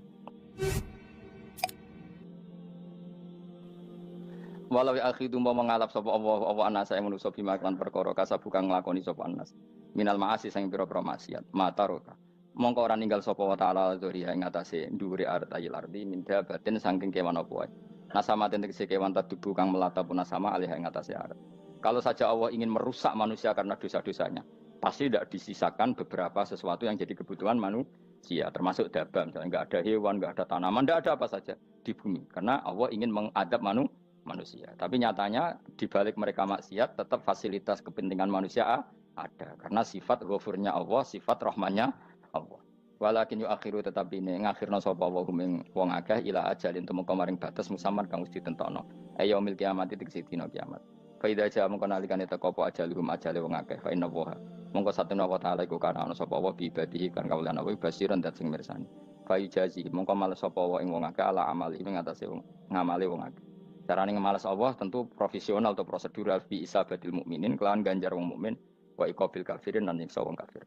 Walau akhidu mau mengalap sapa Allah anas yang manusa bima kan perkara kasabuka nglakoni sapa anas. Minal maasi sing pira-pira maksiat. Mataroka. Mongko ora ninggal sapa wa taala dzuri ing atase dhuwure artayil ardi minda batin saking kewan apa wae. Nasama tegese kewan tadubu kang melata punasama alih ing atase arat. Kalau saja Allah ingin merusak manusia karena dosa-dosanya, pasti tidak disisakan beberapa sesuatu yang jadi kebutuhan manusia, termasuk daba, misalnya nggak ada hewan, nggak ada tanaman, nggak ada apa saja di bumi, karena Allah ingin mengadab manusia. Tapi nyatanya di balik mereka maksiat, tetap fasilitas kepentingan manusia ada, karena sifat ghafurnya Allah, sifat rahmannya Allah. Walakin yu akhiru tetapi ini ngakhirna sapa wa hum wong akeh ila ajalin temu kamaring batas musamman kang wis ditentokno. Ayo mil kiamat iki dina kiamat. Fa idza jaa mongko nalikane teko apa ajaluhum ajale wong akeh fa inna wa mongko satuna wa taala iku kana ana sapa wa bi ibadihi kan kaulan apa basiran dat sing mirsani. Fa ijazi mongko males sapa wa ing wong akeh ala amali ing atase wong ngamale wong akeh. Carane ngemales Allah tentu profesional atau prosedural bi isabatil mukminin kelawan ganjar wong mukmin wa iqabil kafirin lan nyiksa wong kafir.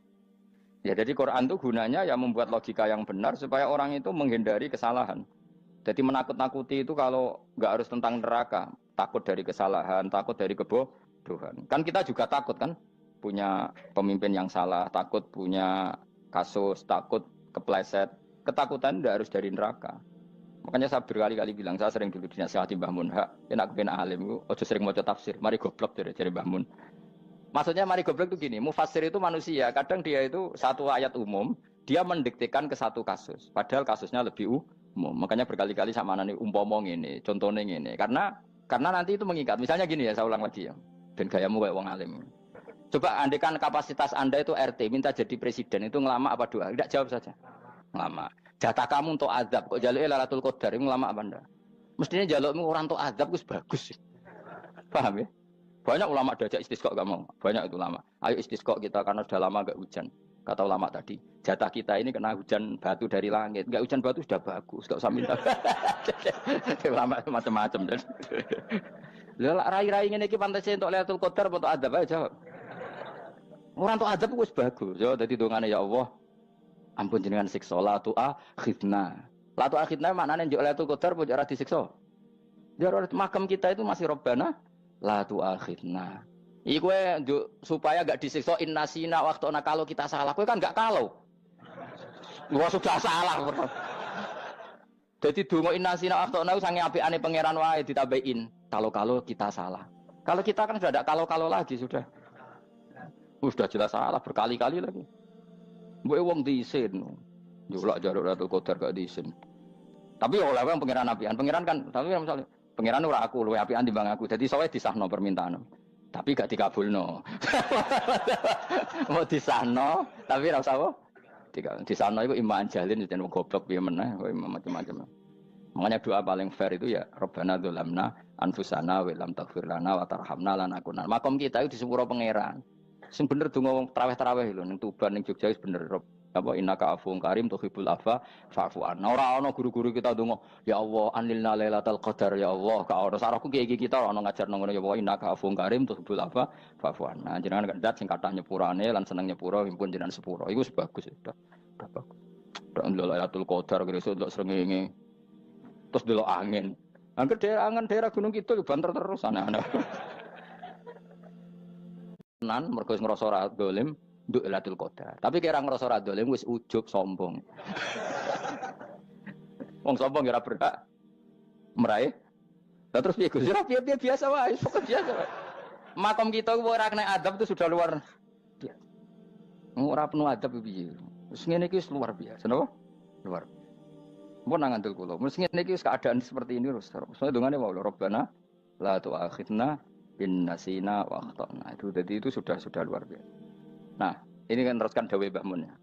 Ya jadi Quran itu gunanya ya membuat logika yang benar supaya orang itu menghindari kesalahan. Jadi menakut-nakuti itu kalau nggak harus tentang neraka, takut dari kesalahan, takut dari kebodohan. Kan kita juga takut kan, punya pemimpin yang salah, takut punya kasus, takut kepleset. Ketakutan tidak harus dari neraka. Makanya saya berkali-kali bilang, saya sering dulu dinasihati Mbah Mun, enak kepen alim, ojo sering mau tafsir, mari goblok dari Mbah Mun. Maksudnya mari goblok itu gini, mufassir itu manusia, kadang dia itu satu ayat umum, dia mendiktekan ke satu kasus, padahal kasusnya lebih umum. Makanya berkali-kali sama nani umpomong ini, contohnya ini, karena nanti itu mengikat. Misalnya gini ya, saya ulang lagi ya, dan gayamu kayak wong alim. Coba andekan kapasitas Anda itu RT, minta jadi presiden, itu ngelama apa doa? Tidak, jawab saja. Ngelama. Jatah kamu untuk azab, kok jaluk Lailatul Qadar, itu ngelama apa Anda? Mestinya jalukmu orang untuk azab, itu bagus. Paham ya? Banyak ulama diajak istisqa gak mau. Banyak itu ulama. Ayo istisqa kita karena sudah lama gak hujan. Kata ulama tadi, jatah kita ini kena hujan batu dari langit. Gak hujan batu sudah bagus, gak usah minta. Ulama macam-macam. Lah rai-rai ngene iki pantese untuk Lailatul Qadar apa untuk azab aja jawab. Orang untuk azab wis bagus. Yo dadi dongane ya Allah. Ampun jenengan siksa la tu akhidna. La tu akhidna maknane njuk Lailatul Qadar apa ora disiksa. Ya makam kita itu masih Rabbana la tu akhidna. Iku supaya enggak disiksa innasina waqtuna kalau kita salah. Kowe kan enggak kalau. Wah sudah salah. Jadi donga innasina waqtuna sange apikane pangeran wae ditambahin. Kalau kita salah. Kalau kita kan sudah enggak kalau lagi sudah. Sudah jelas salah berkali-kali lagi. Mbok wong diisin. Njulak jaruk Lailatul Qadar gak diisin. Tapi oleh wong pangeran apian. Pangeran kan tapi misalnya pangeran ora aku luwe apian timbang aku. Jadi sowe disahno permintaan. Tapi gak dikabulno. Mau disahno tapi ora usah apa? Disahno iku iman jalin jeneng goblok piye meneh kowe macam-macam. Makanya doa paling fair itu ya Rabbana dzalamna anfusana wa lam taghfir lana wa tarhamna lanakunanna. Makom kita itu di sepuro pangeran. Sing bener donga wong traweh-traweh lho ning Tuban ning Jogja wis bener apa innaka afuwun karim tuhibbul afwa fa'fu anna. Ora ana guru-guru kita donga ya Allah anilna lailatul qadar ya Allah ka ora sarahku kiye kita ora ana ngajarno ngono ya Allah innaka afuwun karim tuhibbul afwa fa'fu anna. Jenengan kandat sing kathah nyepurane lan seneng nyepuro impun jenengan sepuro. Iku bagus sudah bagus. Ndelok lailatul qadar kira iso ndelok srengenge. Terus ndelok angin. Angger daerah Gunung Kidul banter terus aneh-aneh. Nan mergo ngrasa ora dolim nduk Lailatul Qadar. Tapi kira ngrasa ora dolim wis ujub sombong. Wong sombong ora berhak meraih. Lah terus piye Gus? Piye biasa wae, pokok biasa wae. Makom kita ora kena adab itu sudah luar biasa. Ora penuh adab piye. Wis ngene iki wis luar biasa, napa? Luar. Mun nang ngandel kula. Wis ngene iki wis keadaan seperti ini terus. Soale dongane wae Rabbana la tu'akhidna in nasina wa akhtana. Itu sudah luar biasa. Nah, ini kan teruskan dawuh Mbah Mun ya.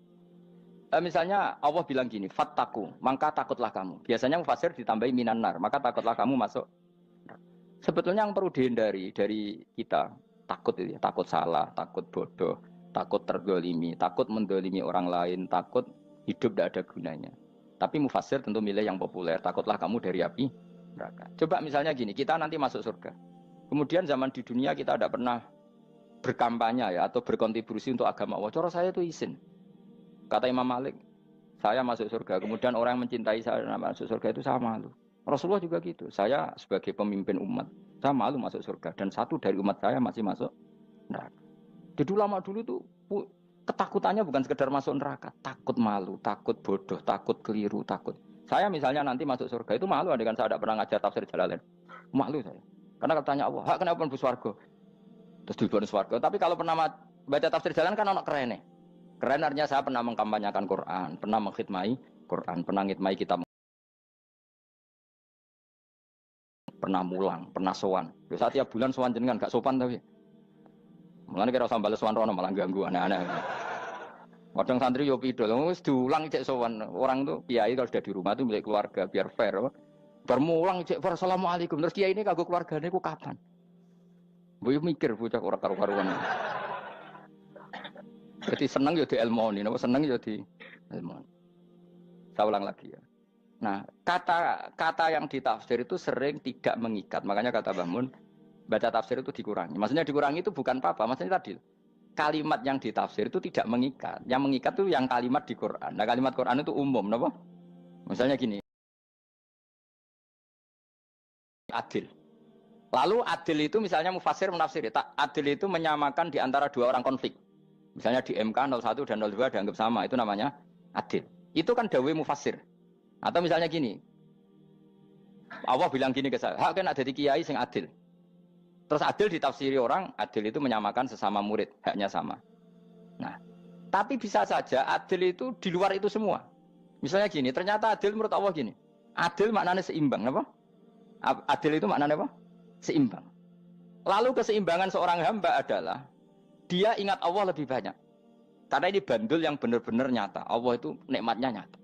Misalnya Allah bilang gini, fattaku, maka takutlah kamu. Biasanya mufassir ditambahi minan nar, maka takutlah kamu masuk. Sebetulnya yang perlu dihindari dari kita, takut itu ya, takut salah, takut bodoh, takut tergolimi, takut mendolimi orang lain, takut hidup tidak ada gunanya. Tapi mufassir tentu milih yang populer, takutlah kamu dari api neraka. Coba misalnya gini, kita nanti masuk surga. Kemudian zaman di dunia kita tidak pernah berkampanye ya atau berkontribusi untuk agama Allah. Cara saya itu izin. Kata Imam Malik, saya masuk surga. Kemudian orang yang mencintai saya masuk surga itu saya malu. Rasulullah juga gitu. Saya sebagai pemimpin umat, saya malu masuk surga. Dan satu dari umat saya masih masuk neraka. Jadi ulama dulu tuh ketakutannya bukan sekedar masuk neraka, takut malu, takut bodoh, takut keliru, takut. Saya misalnya nanti masuk surga itu malu, dengan saya tidak pernah ngajar tafsir Jalalain. Malu saya. Karena katanya Allah, hak kenapa pun swarga? Terus diberi swarga. Tapi kalau pernah Baca tafsir jalan kan ono kerene. Keren artinya saya pernah mengkampanyekan Quran, pernah mengkhidmati Quran, pernah ngitmai kitab, pernah mulang, pernah sowan. Biasa tiap bulan sowan jenengan gak sopan tapi. Mulane kira usah bales sowan rono malah ganggu aneh-aneh. Kadang santri yo pidol, wis diulang cek sowan. Orang tuh kiai kalau sudah di rumah tuh milik keluarga biar fair. Bermulang cek assalamualaikum. Terus kiai ini kagok keluargane ku kapan? Boyo mikir bocah ora karu-karuan. Jadi seneng yo di ilmoni, napa seneng yo di ilmoni. Saya ulang lagi ya. Nah, kata yang ditafsir itu sering tidak mengikat. Makanya kata Mbah Mun, baca tafsir itu dikurangi. Maksudnya dikurangi itu bukan apa-apa, maksudnya tadi kalimat yang ditafsir itu tidak mengikat. Yang mengikat itu yang kalimat di Quran. Nah, kalimat Quran itu umum, napa? Misalnya gini. Adil. Lalu adil itu misalnya mufassir menafsir, adil itu menyamakan di antara dua orang konflik. Misalnya di MK 01 dan 02 dianggap sama, itu namanya adil. Itu kan dawai mufassir. Atau misalnya gini, Allah bilang gini ke saya, hak kan ada di kiai sing adil. Terus adil ditafsiri orang, adil itu menyamakan sesama murid, haknya sama. Nah, tapi bisa saja adil itu di luar itu semua. Misalnya gini, ternyata adil menurut Allah gini, adil maknanya seimbang, apa? Adil itu maknanya apa? Seimbang. Lalu keseimbangan seorang hamba adalah dia ingat Allah lebih banyak. Karena ini bandul yang benar-benar nyata. Allah itu nikmatnya nyata.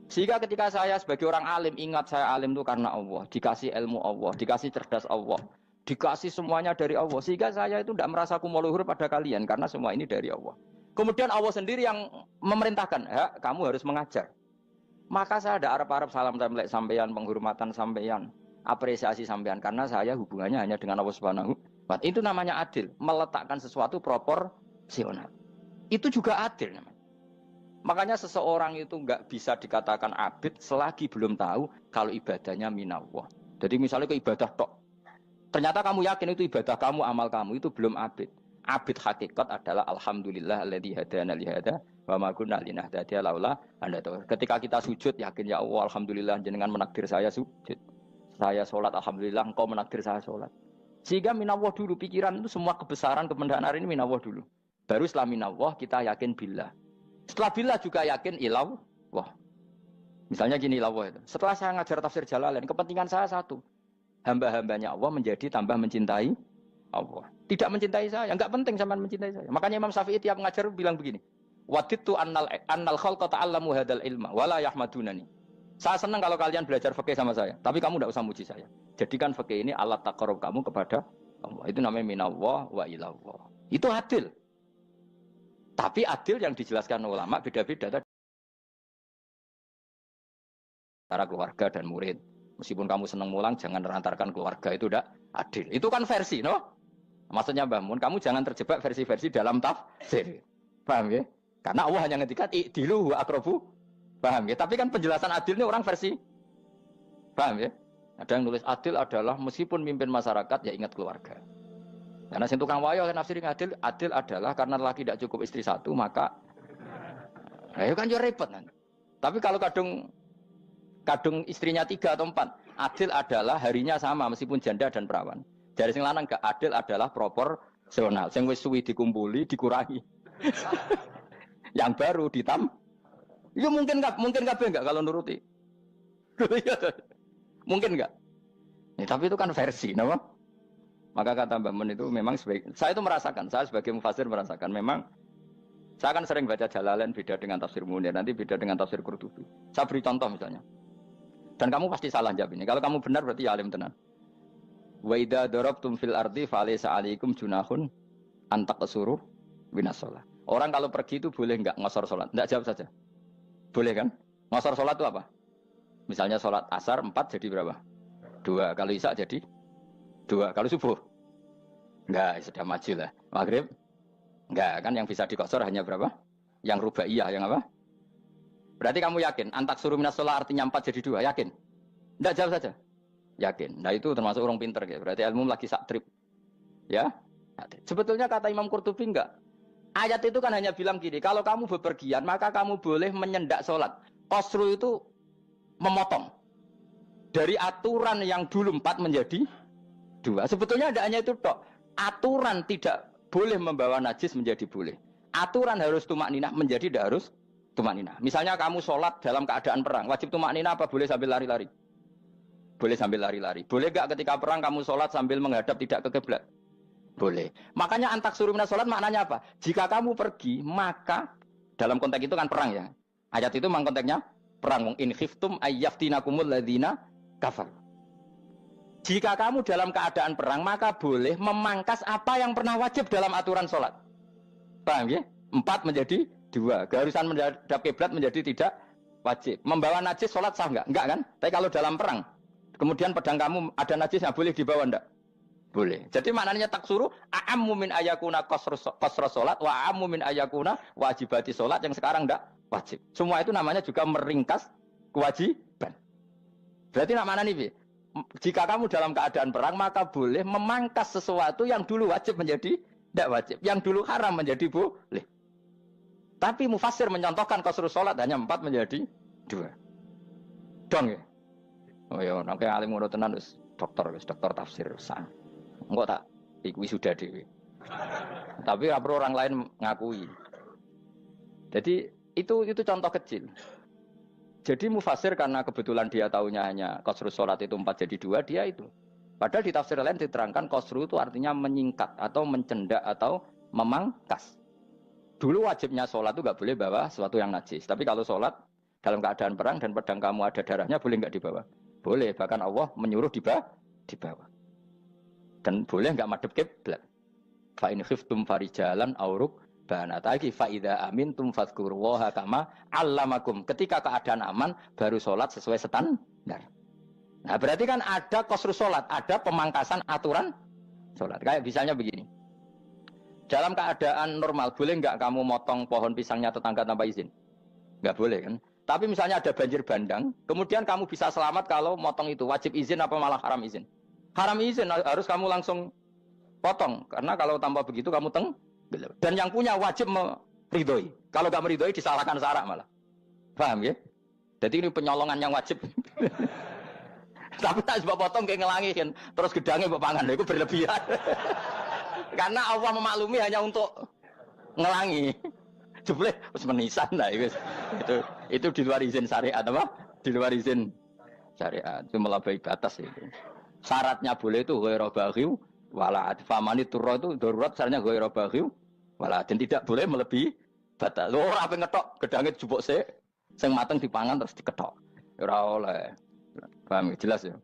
Sehingga ketika saya sebagai orang alim, ingat saya alim itu karena Allah. Dikasih ilmu Allah, dikasih cerdas Allah, dikasih semuanya dari Allah. Sehingga saya itu tidak merasa kumuluhur pada kalian. Karena semua ini dari Allah. Kemudian Allah sendiri yang memerintahkan, ya, kamu harus mengajar. Maka saya ada Arab-Arab salam template sampeyan, penghormatan sampeyan, apresiasi sampeyan. Karena saya hubungannya hanya dengan Allah Subhanahu. Itu namanya adil, meletakkan sesuatu proporsional. Itu juga adil namanya. Makanya seseorang itu nggak bisa dikatakan abid selagi belum tahu kalau ibadahnya minallah. Jadi misalnya ke ibadah tok, ternyata kamu yakin itu ibadah kamu, amal kamu itu belum abid. Abid hakikat adalah alhamdulillah alladzi hadana li hada wa ma kunna linahtadiya laula anda tahu. Ketika kita sujud yakin ya Allah alhamdulillah jenengan menakdir saya sujud. Saya sholat alhamdulillah engkau menakdir saya sholat. Sehingga minallah dulu, pikiran itu semua kebesaran kemendahan ini minallah dulu. Baru setelah minallah kita yakin billah. Setelah billah juga yakin ilallah. Misalnya gini ilallah itu. Setelah saya ngajar tafsir Jalalain, kepentingan saya satu. Hamba-hambanya Allah menjadi tambah mencintai Allah. Tidak mencintai saya, enggak penting sampean mencintai saya. Makanya Imam Syafi'i tiap ngajar bilang begini. Wadidtu annal khalqa ta'allamu hadal ilma wala yahmadunani. Saya senang kalau kalian belajar fikih sama saya, tapi kamu tidak usah muji saya. Jadikan fikih ini alat taqarrub kamu kepada Allah. Itu namanya minallah wa ilallah. Itu adil. Tapi adil yang dijelaskan ulama beda-beda tadi. Antara keluarga dan murid. Meskipun kamu senang mulang, jangan merantarkan keluarga, itu tidak adil. Itu kan versi, no? Maksudnya Mbah Mun, kamu jangan terjebak versi-versi dalam tafsir. Paham ya? Karena Allah hanya ngendikan i'dilu wa aqrabu. Paham ya? Tapi kan penjelasan adil ini orang versi. Paham ya? Ada yang nulis adil adalah meskipun mimpin masyarakat ya ingat keluarga. Karena sing tukang wayo kan nafsirin adil adalah karena laki tidak cukup istri satu maka ya kan yo repot kan. Tapi kalau kadung istrinya 3 atau 4, adil adalah harinya sama meskipun janda dan perawan. Dari sing lanang gak adil adalah proporsional. Sing wis suwi dikumpuli dikurangi. Yang baru ya mungkin kabeh enggak kalau nuruti. Mungkin enggak. Ya, tapi itu kan versi, napa? Maka kata Mbah Mun itu memang saya itu merasakan, saya sebagai mufassir merasakan memang saya kan sering baca Jalalain beda dengan tafsir Munir, nanti beda dengan tafsir Qurtubi. Saya beri contoh misalnya. Dan kamu pasti salah jawab ini. Kalau kamu benar berarti ya alim tenan. Wa idza darabtum fil ardi falaysa 'alaikum junahun an taqsuru minas shalah. Orang kalau pergi itu boleh enggak ngosor salat? Enggak, jawab saja. Boleh kan? Ngosor salat itu apa? Misalnya salat asar 4 jadi berapa? 2. Kalau isya jadi 2. Kalau subuh? Enggak, sudah maju lah. Maghrib? Enggak, kan yang bisa dikosor hanya berapa? Yang rubaiyah, yang apa? Berarti kamu yakin antak suruh minas shalah artinya 4 jadi 2, yakin? Enggak, jawab saja. Yakin. Nah itu termasuk orang pinter ya. Berarti ilmu lagi sak trip. Ya? Sebetulnya kata Imam Qurtubi enggak. Ayat itu kan hanya bilang gini, kalau kamu bepergian maka kamu boleh menyendak sholat. Qasru itu memotong. Dari aturan yang dulu 4 menjadi 2. Sebetulnya tidak hanya itu tok. Aturan tidak boleh membawa najis menjadi boleh. Aturan harus tumak ninah menjadi tidak harus tumak ninah. Misalnya kamu sholat dalam keadaan perang, wajib tumak ninah apa boleh sambil lari-lari? Boleh sambil lari-lari. Boleh gak ketika perang kamu sholat sambil menghadap tidak ke kiblat? Boleh. Makanya antak suruh minas sholat maknanya apa? Jika kamu pergi, maka dalam konteks itu kan perang ya. Ayat itu memang konteksnya perang. In khiftum ayyaftinakumul ladzina kafar. Jika kamu dalam keadaan perang, maka boleh memangkas apa yang pernah wajib dalam aturan sholat. Paham ya? 4 menjadi 2. Keharusan menghadap kiblat menjadi tidak wajib. Membawa najis sholat sah enggak? Enggak kan? Tapi kalau dalam perang, kemudian pedang kamu ada najisnya, boleh dibawa enggak? Boleh. Jadi maknanya taksuru a'ammu min ayakuna qasra sholat wa a'ammu min ayakuna wajibati sholat yang sekarang enggak wajib. Semua itu namanya juga meringkas kewajiban. Berarti namanya nih, jika kamu dalam keadaan perang, maka boleh memangkas sesuatu yang dulu wajib menjadi tidak wajib. Yang dulu haram menjadi boleh. Tapi mufassir mencontohkan qasrus sholat hanya 4 menjadi 2. Dong ya? Oh ya, nanti alim ngono tenan wis dokter tafsir sang. Enggak tak iku sudah dhewe. Tapi perlu orang lain ngakui. Jadi itu contoh kecil. Jadi mufassir karena kebetulan dia tahunya hanya qasru sholat itu 4 jadi 2, dia itu. Padahal di tafsir lain diterangkan qasru itu artinya menyingkat atau mencendak atau memangkas. Dulu wajibnya sholat itu nggak boleh bawa sesuatu yang najis. Tapi kalau sholat dalam keadaan perang dan pedang kamu ada darahnya, boleh nggak dibawa? Boleh. Bahkan Allah menyuruh dibawa. Dan boleh nggak madhep kiblat. Fa in khiftum farijalan auruk banataki faida amintum fadzkurullaha kama allamakum. Ketika keadaan aman baru sholat sesuai standar. Nah berarti kan ada qasru sholat, ada pemangkasan aturan sholat. Kayak misalnya begini. Dalam keadaan normal boleh nggak kamu motong pohon pisangnya tetangga tanpa izin? Nggak boleh kan? Tapi misalnya ada banjir bandang, kemudian kamu bisa selamat kalau motong itu wajib izin apa malah haram izin? Haram izin, harus kamu langsung potong karena kalau tanpa begitu kamu dan yang punya wajib meridhoi. Kalau nggak meridhoi disalahkan syarak malah. Paham ya? Jadi ini penyolongan yang wajib. Tapi tak sebab potong kayak ngelangiin, terus gedangnya bepangan, itu berlebihan. Karena Allah memaklumi hanya untuk ngelangi. Jebule wis menisan lah itu di luar izin syariat apa? Di luar izin syariat. Itu melampaui batas itu. Syaratnya boleh itu ghairu baghiw wala famani turra itu darurat syaratnya ghairu baghiw wala dan tidak boleh melebihi batas. Ora ape ngetok gedange jupuk sik sing mateng dipangan terus diketok. Ora oleh. Paham jelas ya.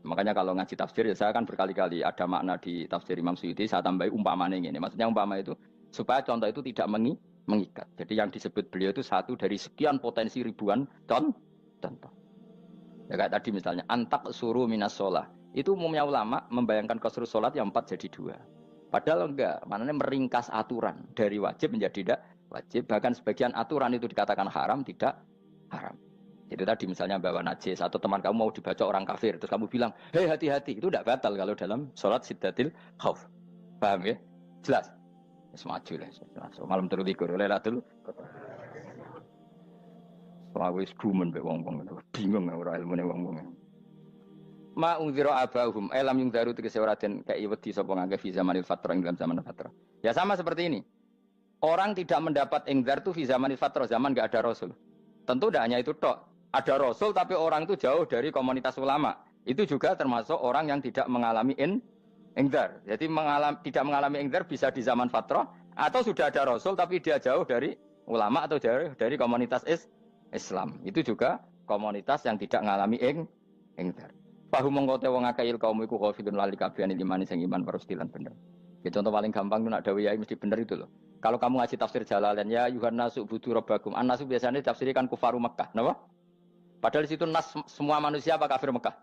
Makanya kalau ngaji tafsir ya saya kan berkali-kali ada makna di tafsir Imam Suyuti saya tambahi umpamanya ini. Maksudnya umpama itu supaya contoh itu tidak mengikat. Jadi yang disebut beliau itu satu dari sekian potensi ribuan contoh. Ya kayak tadi misalnya antak suruh minas sholah. Itu umumnya ulama membayangkan qasru sholat yang 4 jadi 2. Padahal enggak, maknanya meringkas aturan dari wajib menjadi tidak wajib. Bahkan sebagian aturan itu dikatakan haram, tidak haram. Jadi tadi misalnya bawa najis atau teman kamu mau dibaca orang kafir, terus kamu bilang, hei hati-hati, itu tidak batal kalau dalam sholat siddatil khauf. Paham ya? Jelas? Semaju lah. Malam terus likur, lelatul. Wis gumen mbek wong-wong bingung ora ilmune wong-wong. Ma ungzira abahum lam yungzaru tegese ora den kei wedi sapa ngangge fi zamanil fatrah ing dalam zaman fatrah. Ya sama seperti ini. Orang tidak mendapat ingzar itu fi zamanil fatrah, zaman enggak ada rasul. Tentu tidak hanya itu tok. Ada rasul tapi orang itu jauh dari komunitas ulama. Itu juga termasuk orang yang tidak mengalami ingzar. Jadi tidak mengalami ingzar bisa di zaman fatrah atau sudah ada rasul tapi dia jauh dari ulama atau jauh dari komunitas Islam. Itu juga komunitas yang tidak mengalami ingzar. Pahum mengkote wong akeh kaum iku khafidun lali kabehane imane sing iman parustilan bener. Ya contoh paling gampang itu nak dawuh yai mesti bener itu loh. Kalau kamu ngaji tafsir Jalalain ya yuhan nasu budu rabbakum. An-nasu biasanya tafsirkan kufaru Mekah, napa? Padahal di situ nas semua manusia apa kafir Mekah?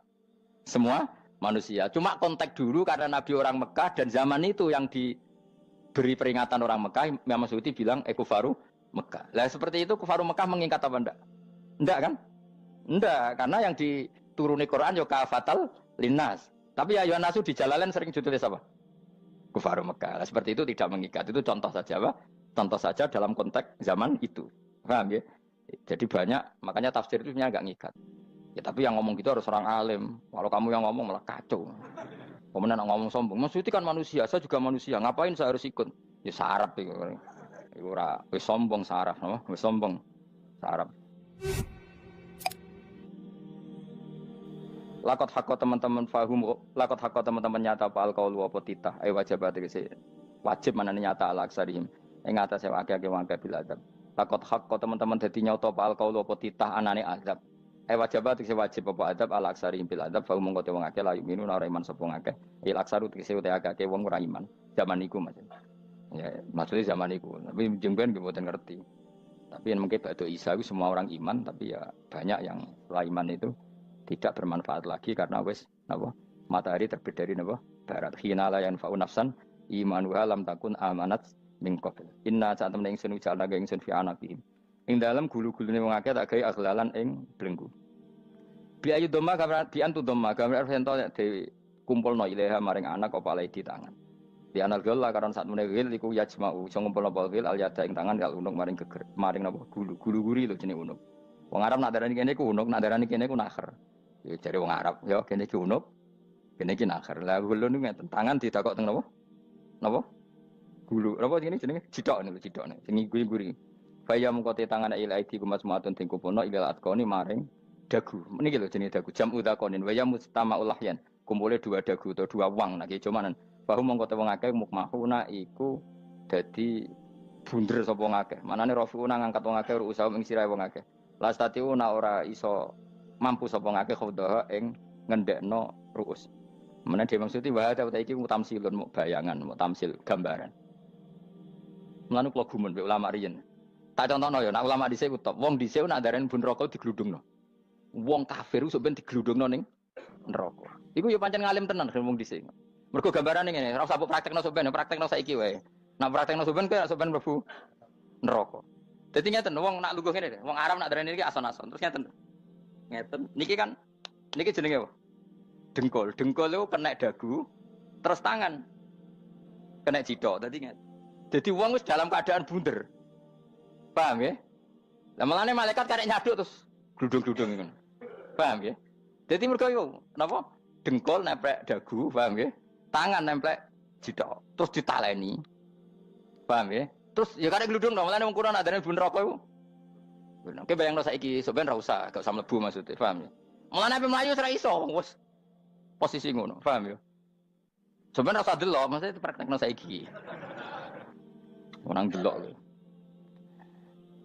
Semua manusia. Cuma konteks dulu karena Nabi orang Mekah dan zaman itu yang diberi peringatan orang Mekah, Imam Suyuti bilang kufaru Mekah. Lah seperti itu kufaru Mekah mengikat apa enggak? Enggak kan? Enggak, karena yang dituruni Quran yo kafatal linnas. Tapi ya yuhan nasu di Jalalain sering ditulis apa? Kufaru Mekah. Lah seperti itu tidak mengikat. Itu contoh saja, Pak. Contoh saja dalam konteks zaman itu. Paham ya? Jadi banyak, makanya tafsir itu sebenarnya agak ngikat. Ya tapi yang ngomong gitu harus orang alim. Kalau kamu yang ngomong malah kacau. Kemudian ngomong sombong, Mas Suti kan manusia, saya juga manusia. Ngapain saya harus ikut? Ya sarap itu. Iku ora wis sombong saraf, no? Wis sombong saraf. Lakot hakko teman-teman fahum, lakot hakko teman-teman nyata apa alqaulu apa titah. Wajibat iki wajib manane nyata al aksarihim. Ing atase akeh-akeh wangke bil adab. Lakot hakko teman-teman dadi nyata apa alqaulu apa titah anane azab. Wajibat iki wajib apa adab al aksarihim bil adab fa mongko te wong akeh la yuminu ora iman sapa akeh. Il aksaru tegese te akeh wong ora iman. Zaman iku Mas. Ya, maksudnya zaman itu. Tapi jengben gue buatan ngerti. Tapi yang mungkin Ba'da Isa itu semua orang iman, tapi ya banyak yang setelah iman itu tidak bermanfaat lagi karena wes napa matahari terbit dari napa barat. Khina la yanfa'u nafsan imanuha lam takun amanat min qabl. Inna saat temen ingsun ujar naga ingsun fi anaqihim. Ing dalam gulu-gulune wong akeh tak gawe aghlalan ing belenggu. Bi ayu doma gambar bi antu doma gambar sento dhewe kumpulno ilaha maring anak apa alai di tangan. Di anal gol lah karena saat menegil iku yajma'u iso ngumpul-ngumpul gil al yada ing tangan kal unuk maring geger maring napa gulu-guri lho jenenge unuk. Wong Arab nak darani kene iku unuk, nak darani kene iku nakher. Ya jare wong Arab ya kene iki unuk, kene iki nakher. Lah gulu niku ngeten tangan ditakok teng napa? Napa? Gulu. Napa jenenge cidok niku cidokne. Sing guri-guri. Faya mengko te tangan ila aidi kumas muatun ting kupono ila atkoni maring dagu. Niki lho jenenge dagu jam udakonin waya mustama'ul lahyan. Kumpule dua dagu atau dua wang nek cumanan bahwa mongko te wong akeh mukmahuna iku dadi bunder sapa wong akeh. Manane rafiuna ngangkat wong akeh usaha ing sirahe wong akeh. Lastatiu ora iso mampu sapa wong akeh khodaha ing ngendekno ruus. Menane dhewe maksud wa ta iki mutamsilun muk bayangan, muk tamsil gambaran. Mulane kula gumun mbek ulama riyen. Tak contohno ya, nek ulama dhisik ku top. Wong dhisik nek darani bun neraka digludungno. Wong kafir ku sampeyan digludungno ning neraka. Iku ya pancen ngalim tenan wong dhisik. Mergo gambarane ngene, ora usah praktekno sampeyan, praktekno saiki wae. Nak praktekno sampeyan kowe sampeyan mlebu neraka. Dadi ngeten wong nak lungguh ngene, wong Arab nak darani iki ason-ason. Terus ngeten. Ngeten. Niki jenenge apa? Dengkul. Dengkul itu kena dagu, terus tangan kena cidok. Dadi ngeten. Dadi wong wis dalam keadaan bunder. Paham ya? Lah malane malaikat karek nyaduk terus gludung-gludung ngono. Paham ya? Dadi mergo iku napa? Dengkul nempel dagu, paham ya? Tangan nempel cidok, terus ditaleni. Paham ya? Terus ya karek gludung dong, mulane wong kuno nak darane bun neraka iku. Oke bayangno saiki sampean ra usah, gak usah mlebu maksudnya, paham ya? Mulane ape mlayu ora iso, wis posisi ngono, paham ya? Sampean ra usah delok, maksudnya praktekno saiki. Orang delok lho.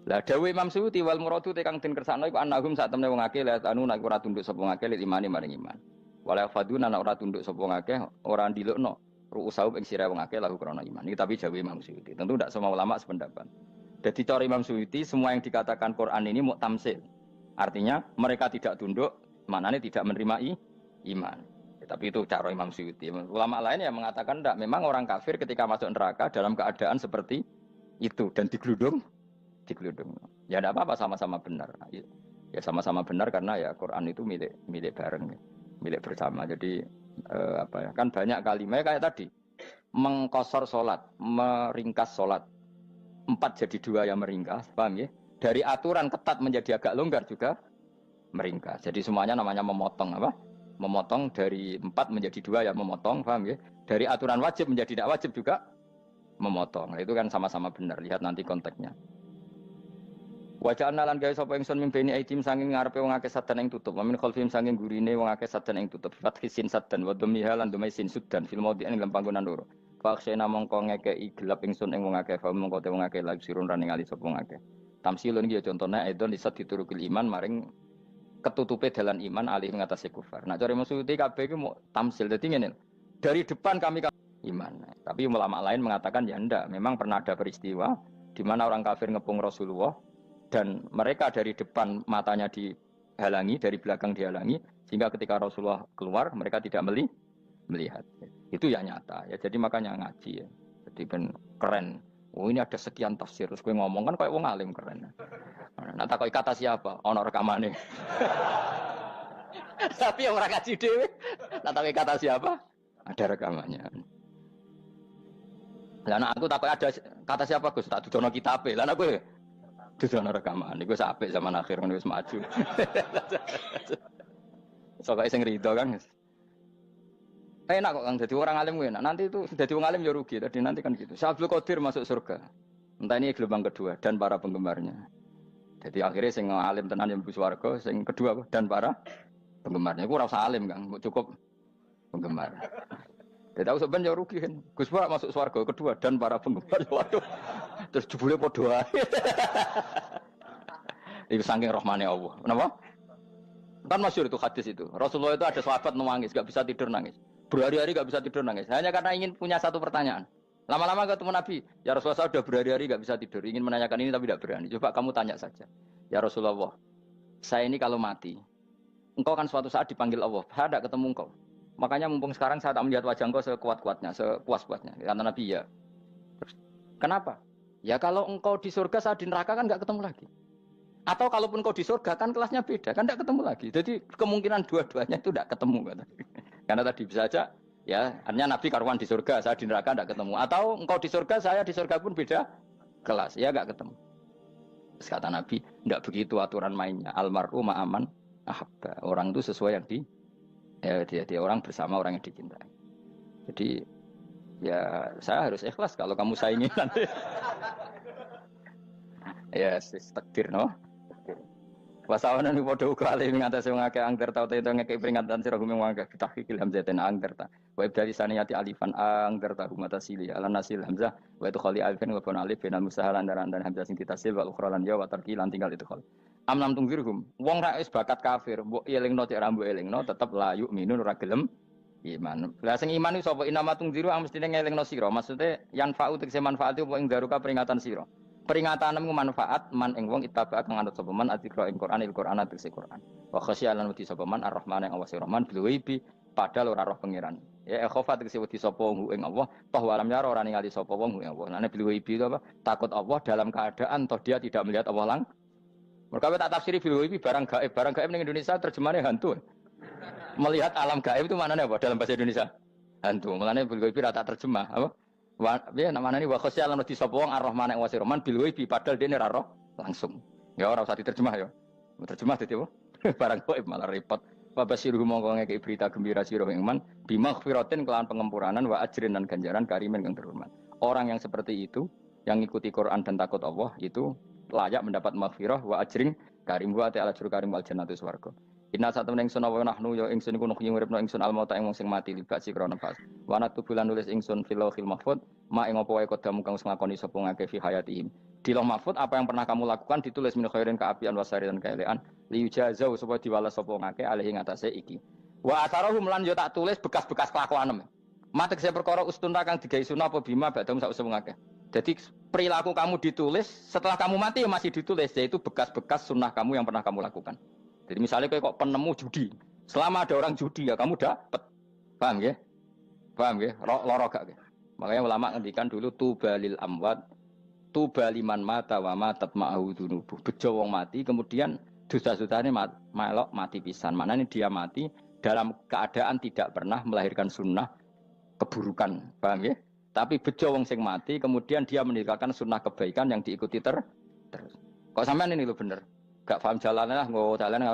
Lah dawuh Imam Suyuti wal muradu te kang den kersakno iku annahum sak temne wong akeh la anu nek ora tunduk sapa wong akeh li imani maring iman. Wala faduna nek ora tunduk sapa wong akeh ora ndilukno ru'usau ing sira wong akeh lahu krana iman. Iki tapi dawuh Imam Suyuti. Tentu tidak semua ulama sependapat. Jadi cara Imam Suyuti semua yang dikatakan Quran ini muktamsil. Artinya mereka tidak tunduk, maknanya tidak menerima iman. Tapi itu cara Imam Suyuti. Ulama lain yang mengatakan tidak. Memang orang kafir ketika masuk neraka dalam keadaan seperti itu dan digeludung. Ya tidak apa-apa sama-sama benar. Ya sama-sama benar karena ya Quran itu milik bareng, milik bersama. Jadi kan banyak kalimat kayak tadi mengkosor sholat, meringkas sholat 4 jadi 2 yang meringkas, paham ya? Dari aturan ketat menjadi agak longgar juga meringkas. Jadi semuanya namanya memotong apa? Memotong dari 4 menjadi 2 yang memotong, paham ya? Dari aturan wajib menjadi tidak wajib juga memotong. Nah, itu kan sama-sama benar. Lihat nanti konteksnya. Wajah analan gawe sapa ingsun mimpeni aitim saking ngarepe wong akeh sadan ing tutup. Wa min khalfihim saking gurine wong akeh sadan ing tutup. Fathisin sadan wa dhammiha lan dhamai sin sudan fil maudi ing dalam panggonan loro. Faksena mongko ngekeki gelap ingsun ing wong akeh fa mongko te wong akeh lagi sirun rane ngali sapa wong akeh. Tamsilun iki ya contone aidon disat diturukil iman maring ketutupe dalan iman alih ngatasi kufar. Nah cara maksudé kabeh iki mau tamsil. Dadi ngene. Dari depan kami iman. Tapi ulama lain mengatakan ya ndak, memang pernah ada peristiwa di mana orang kafir ngepung Rasulullah dan mereka dari depan matanya dihalangi, dari belakang dihalangi, sehingga ketika Rasulullah keluar mereka tidak melihat. Itu ya nyata. Ya jadi makanya ngaji ya. Jadi ben keren. Oh ini ada sekian tafsir. Terus gue ngomong kan kayak wong alim keren. Nah tak kata siapa? Ono rekamane. Tapi orang ngaji dhewe. Nah tak kata siapa? Ada rekamannya. Lah anak aku takut ada kata siapa Gus? Tak dudono kitabe. Lah anak gue dudono rekaman. Iku apik zaman akhir ngono wis maju. Soale sing rido kan. Enak kok Kang jadi orang alim gue enak. Nanti itu jadi orang alim ya rugi. Tadi nanti kan gitu. Syekh Abdul Qadir masuk surga. Entah ini gelombang kedua dan para penggemarnya. Jadi akhirnya sing alim tenan yang mlebu swarga, sing kedua dan para penggemarnya. Iku ora usah alim Kang, cukup penggemar. Jadi tahu sebenarnya rugi kan. Gus Pak masuk swarga kedua dan para penggemar. Waduh. Terus jebule padha ae. Itu saking rahmane Allah. Kenapa? Kan masyhur itu hadis itu. Rasulullah itu ada sahabat nangis, enggak bisa tidur nangis. Berhari-hari enggak bisa tidur nangis. Hanya karena ingin punya satu pertanyaan. Lama-lama ketemu Nabi, ya Rasulullah saya sudah berhari-hari enggak bisa tidur, ingin menanyakan ini tapi tidak berani. Coba kamu tanya saja. Ya Rasulullah, saya ini kalau mati, engkau kan suatu saat dipanggil Allah. Saya tidak ketemu engkau. Makanya mumpung sekarang saya tak melihat wajah engkau sekuat-kuatnya, sepuas-puasnya. Karena Nabi ya. Terus, kenapa? Ya kalau engkau di surga, saya di neraka kan enggak ketemu lagi. Atau kalaupun engkau di surga kan kelasnya beda, kan enggak ketemu lagi. Jadi kemungkinan dua-duanya itu enggak ketemu. Kata. Karena tadi bisa saja, ya artinya Nabi karuan di surga, saya di neraka enggak ketemu. Atau engkau di surga, saya di surga pun beda kelas, ya enggak ketemu. Terus kata Nabi, enggak begitu aturan mainnya. Almarhum ma'aman ahabba. Orang itu sesuai yang dia orang bersama orang yang dicintai. Jadi ya saya harus ikhlas kalau kamu saingi nanti. Ya takdir no. Wasawana ni podo uga alim ngatasi wong akeh angger tau itu ngekei peringatan sira gumeng wong akeh tahqiqil hamzatain angger ta. Wa ibdali saniyati alifan angger ta humata sili ala nasil hamzah wa itu khali alifan wa kun alif binal musahalan dan hamzah sing ditasil wal ukhra lan ya wa tarki lan tinggal itu khali. Am lam tungzirhum wong ra wis bakat kafir mbok elingno cek rambu elingno tetep la yuk minun ora gelem iman. Lah sing iman iku sapa inama tungziru mestine ngelingno sira. Maksude yan fa'u tegese manfaat apa ing daruka peringatan sira. Peringatanmu manfaat man ing wong ittaba kang anut sapa man atikra ing Quran Al-Qur'an tegese Quran. Wa khasyialan wedi sapa man Ar-Rahman ing awase Rahman bil ghaibi padahal ora roh pangeran. Ya khofa tegese wedi sapa wong ing Allah, toh walam yara ora ningali sapa wong ing Allah. Nane bil ghaibi itu apa? Takut Allah dalam keadaan toh dia tidak melihat Allah lang. Mereka tak tafsiri bil ghaibi barang gaib. Barang gaib ning Indonesia terjemahannya hantu. Melihat alam gaib itu maknanya apa dalam bahasa Indonesia? Hantu. Mulane bil ghaibi ra tak terjemah, apa? Ya namanya ini wa khasyalan di sapa wong Ar-Rahman ing wasirman bil ghaibi padahal dene ra roh langsung. Ya ora usah diterjemah ya. Terjemah dadi apa? Barang gaib malah repot. Wa basiruhum mongko ngekeki berita gembira sira ing iman bimaghfiratin kelawan pengempuranan wa ajrin dan ganjaran karimin kang terhormat. Orang yang seperti itu yang ngikuti Quran dan takut Allah itu layak mendapat maghfirah wa ajrin karim wa ta'ala jur karim wal jannatu swarga. Inna satamna ingsun wa nahnu ya ingsun iku nuhyi uripno ingsun al mauta ing wong sing mati libak sikra nafas. Wa natubulan nulis ingsun fil lauhil mahfuz ma ing apa wae kodamu kang nglakoni sapa ngake fi hayatihim. Di lauh mahfuz apa yang pernah kamu lakukan ditulis min khairin kaapian wasari dan kaelean li yujazau supaya diwales sapa ngake alih ing atase iki. Wa atharahum lan yo tak tulis bekas-bekas kelakuanem. Matek se perkara ustunta kang digawe sunah apa bima badam sak usum ngake. Jadi perilaku kamu ditulis setelah kamu mati masih ditulis yaitu bekas-bekas sunnah kamu yang pernah kamu lakukan. Jadi misalnya kayak kok penemu judi, selama ada orang judi ya kamu dapat, paham ya? Paham ya? Loro gak ya? Makanya ulama ngendikan dulu tubalil amwat, tubaliman mata wa matat ma'ahu dunubuh. Bejo wong mati, kemudian dosa-dosanya melok mati pisan. Maknanya dia mati dalam keadaan tidak pernah melahirkan sunnah keburukan, paham ya? Tapi bejo wong sing mati, kemudian dia meninggalkan sunnah kebaikan yang diikuti terus. Kok sampean ini lo bener? Gak paham jalannya lah, nggak jalan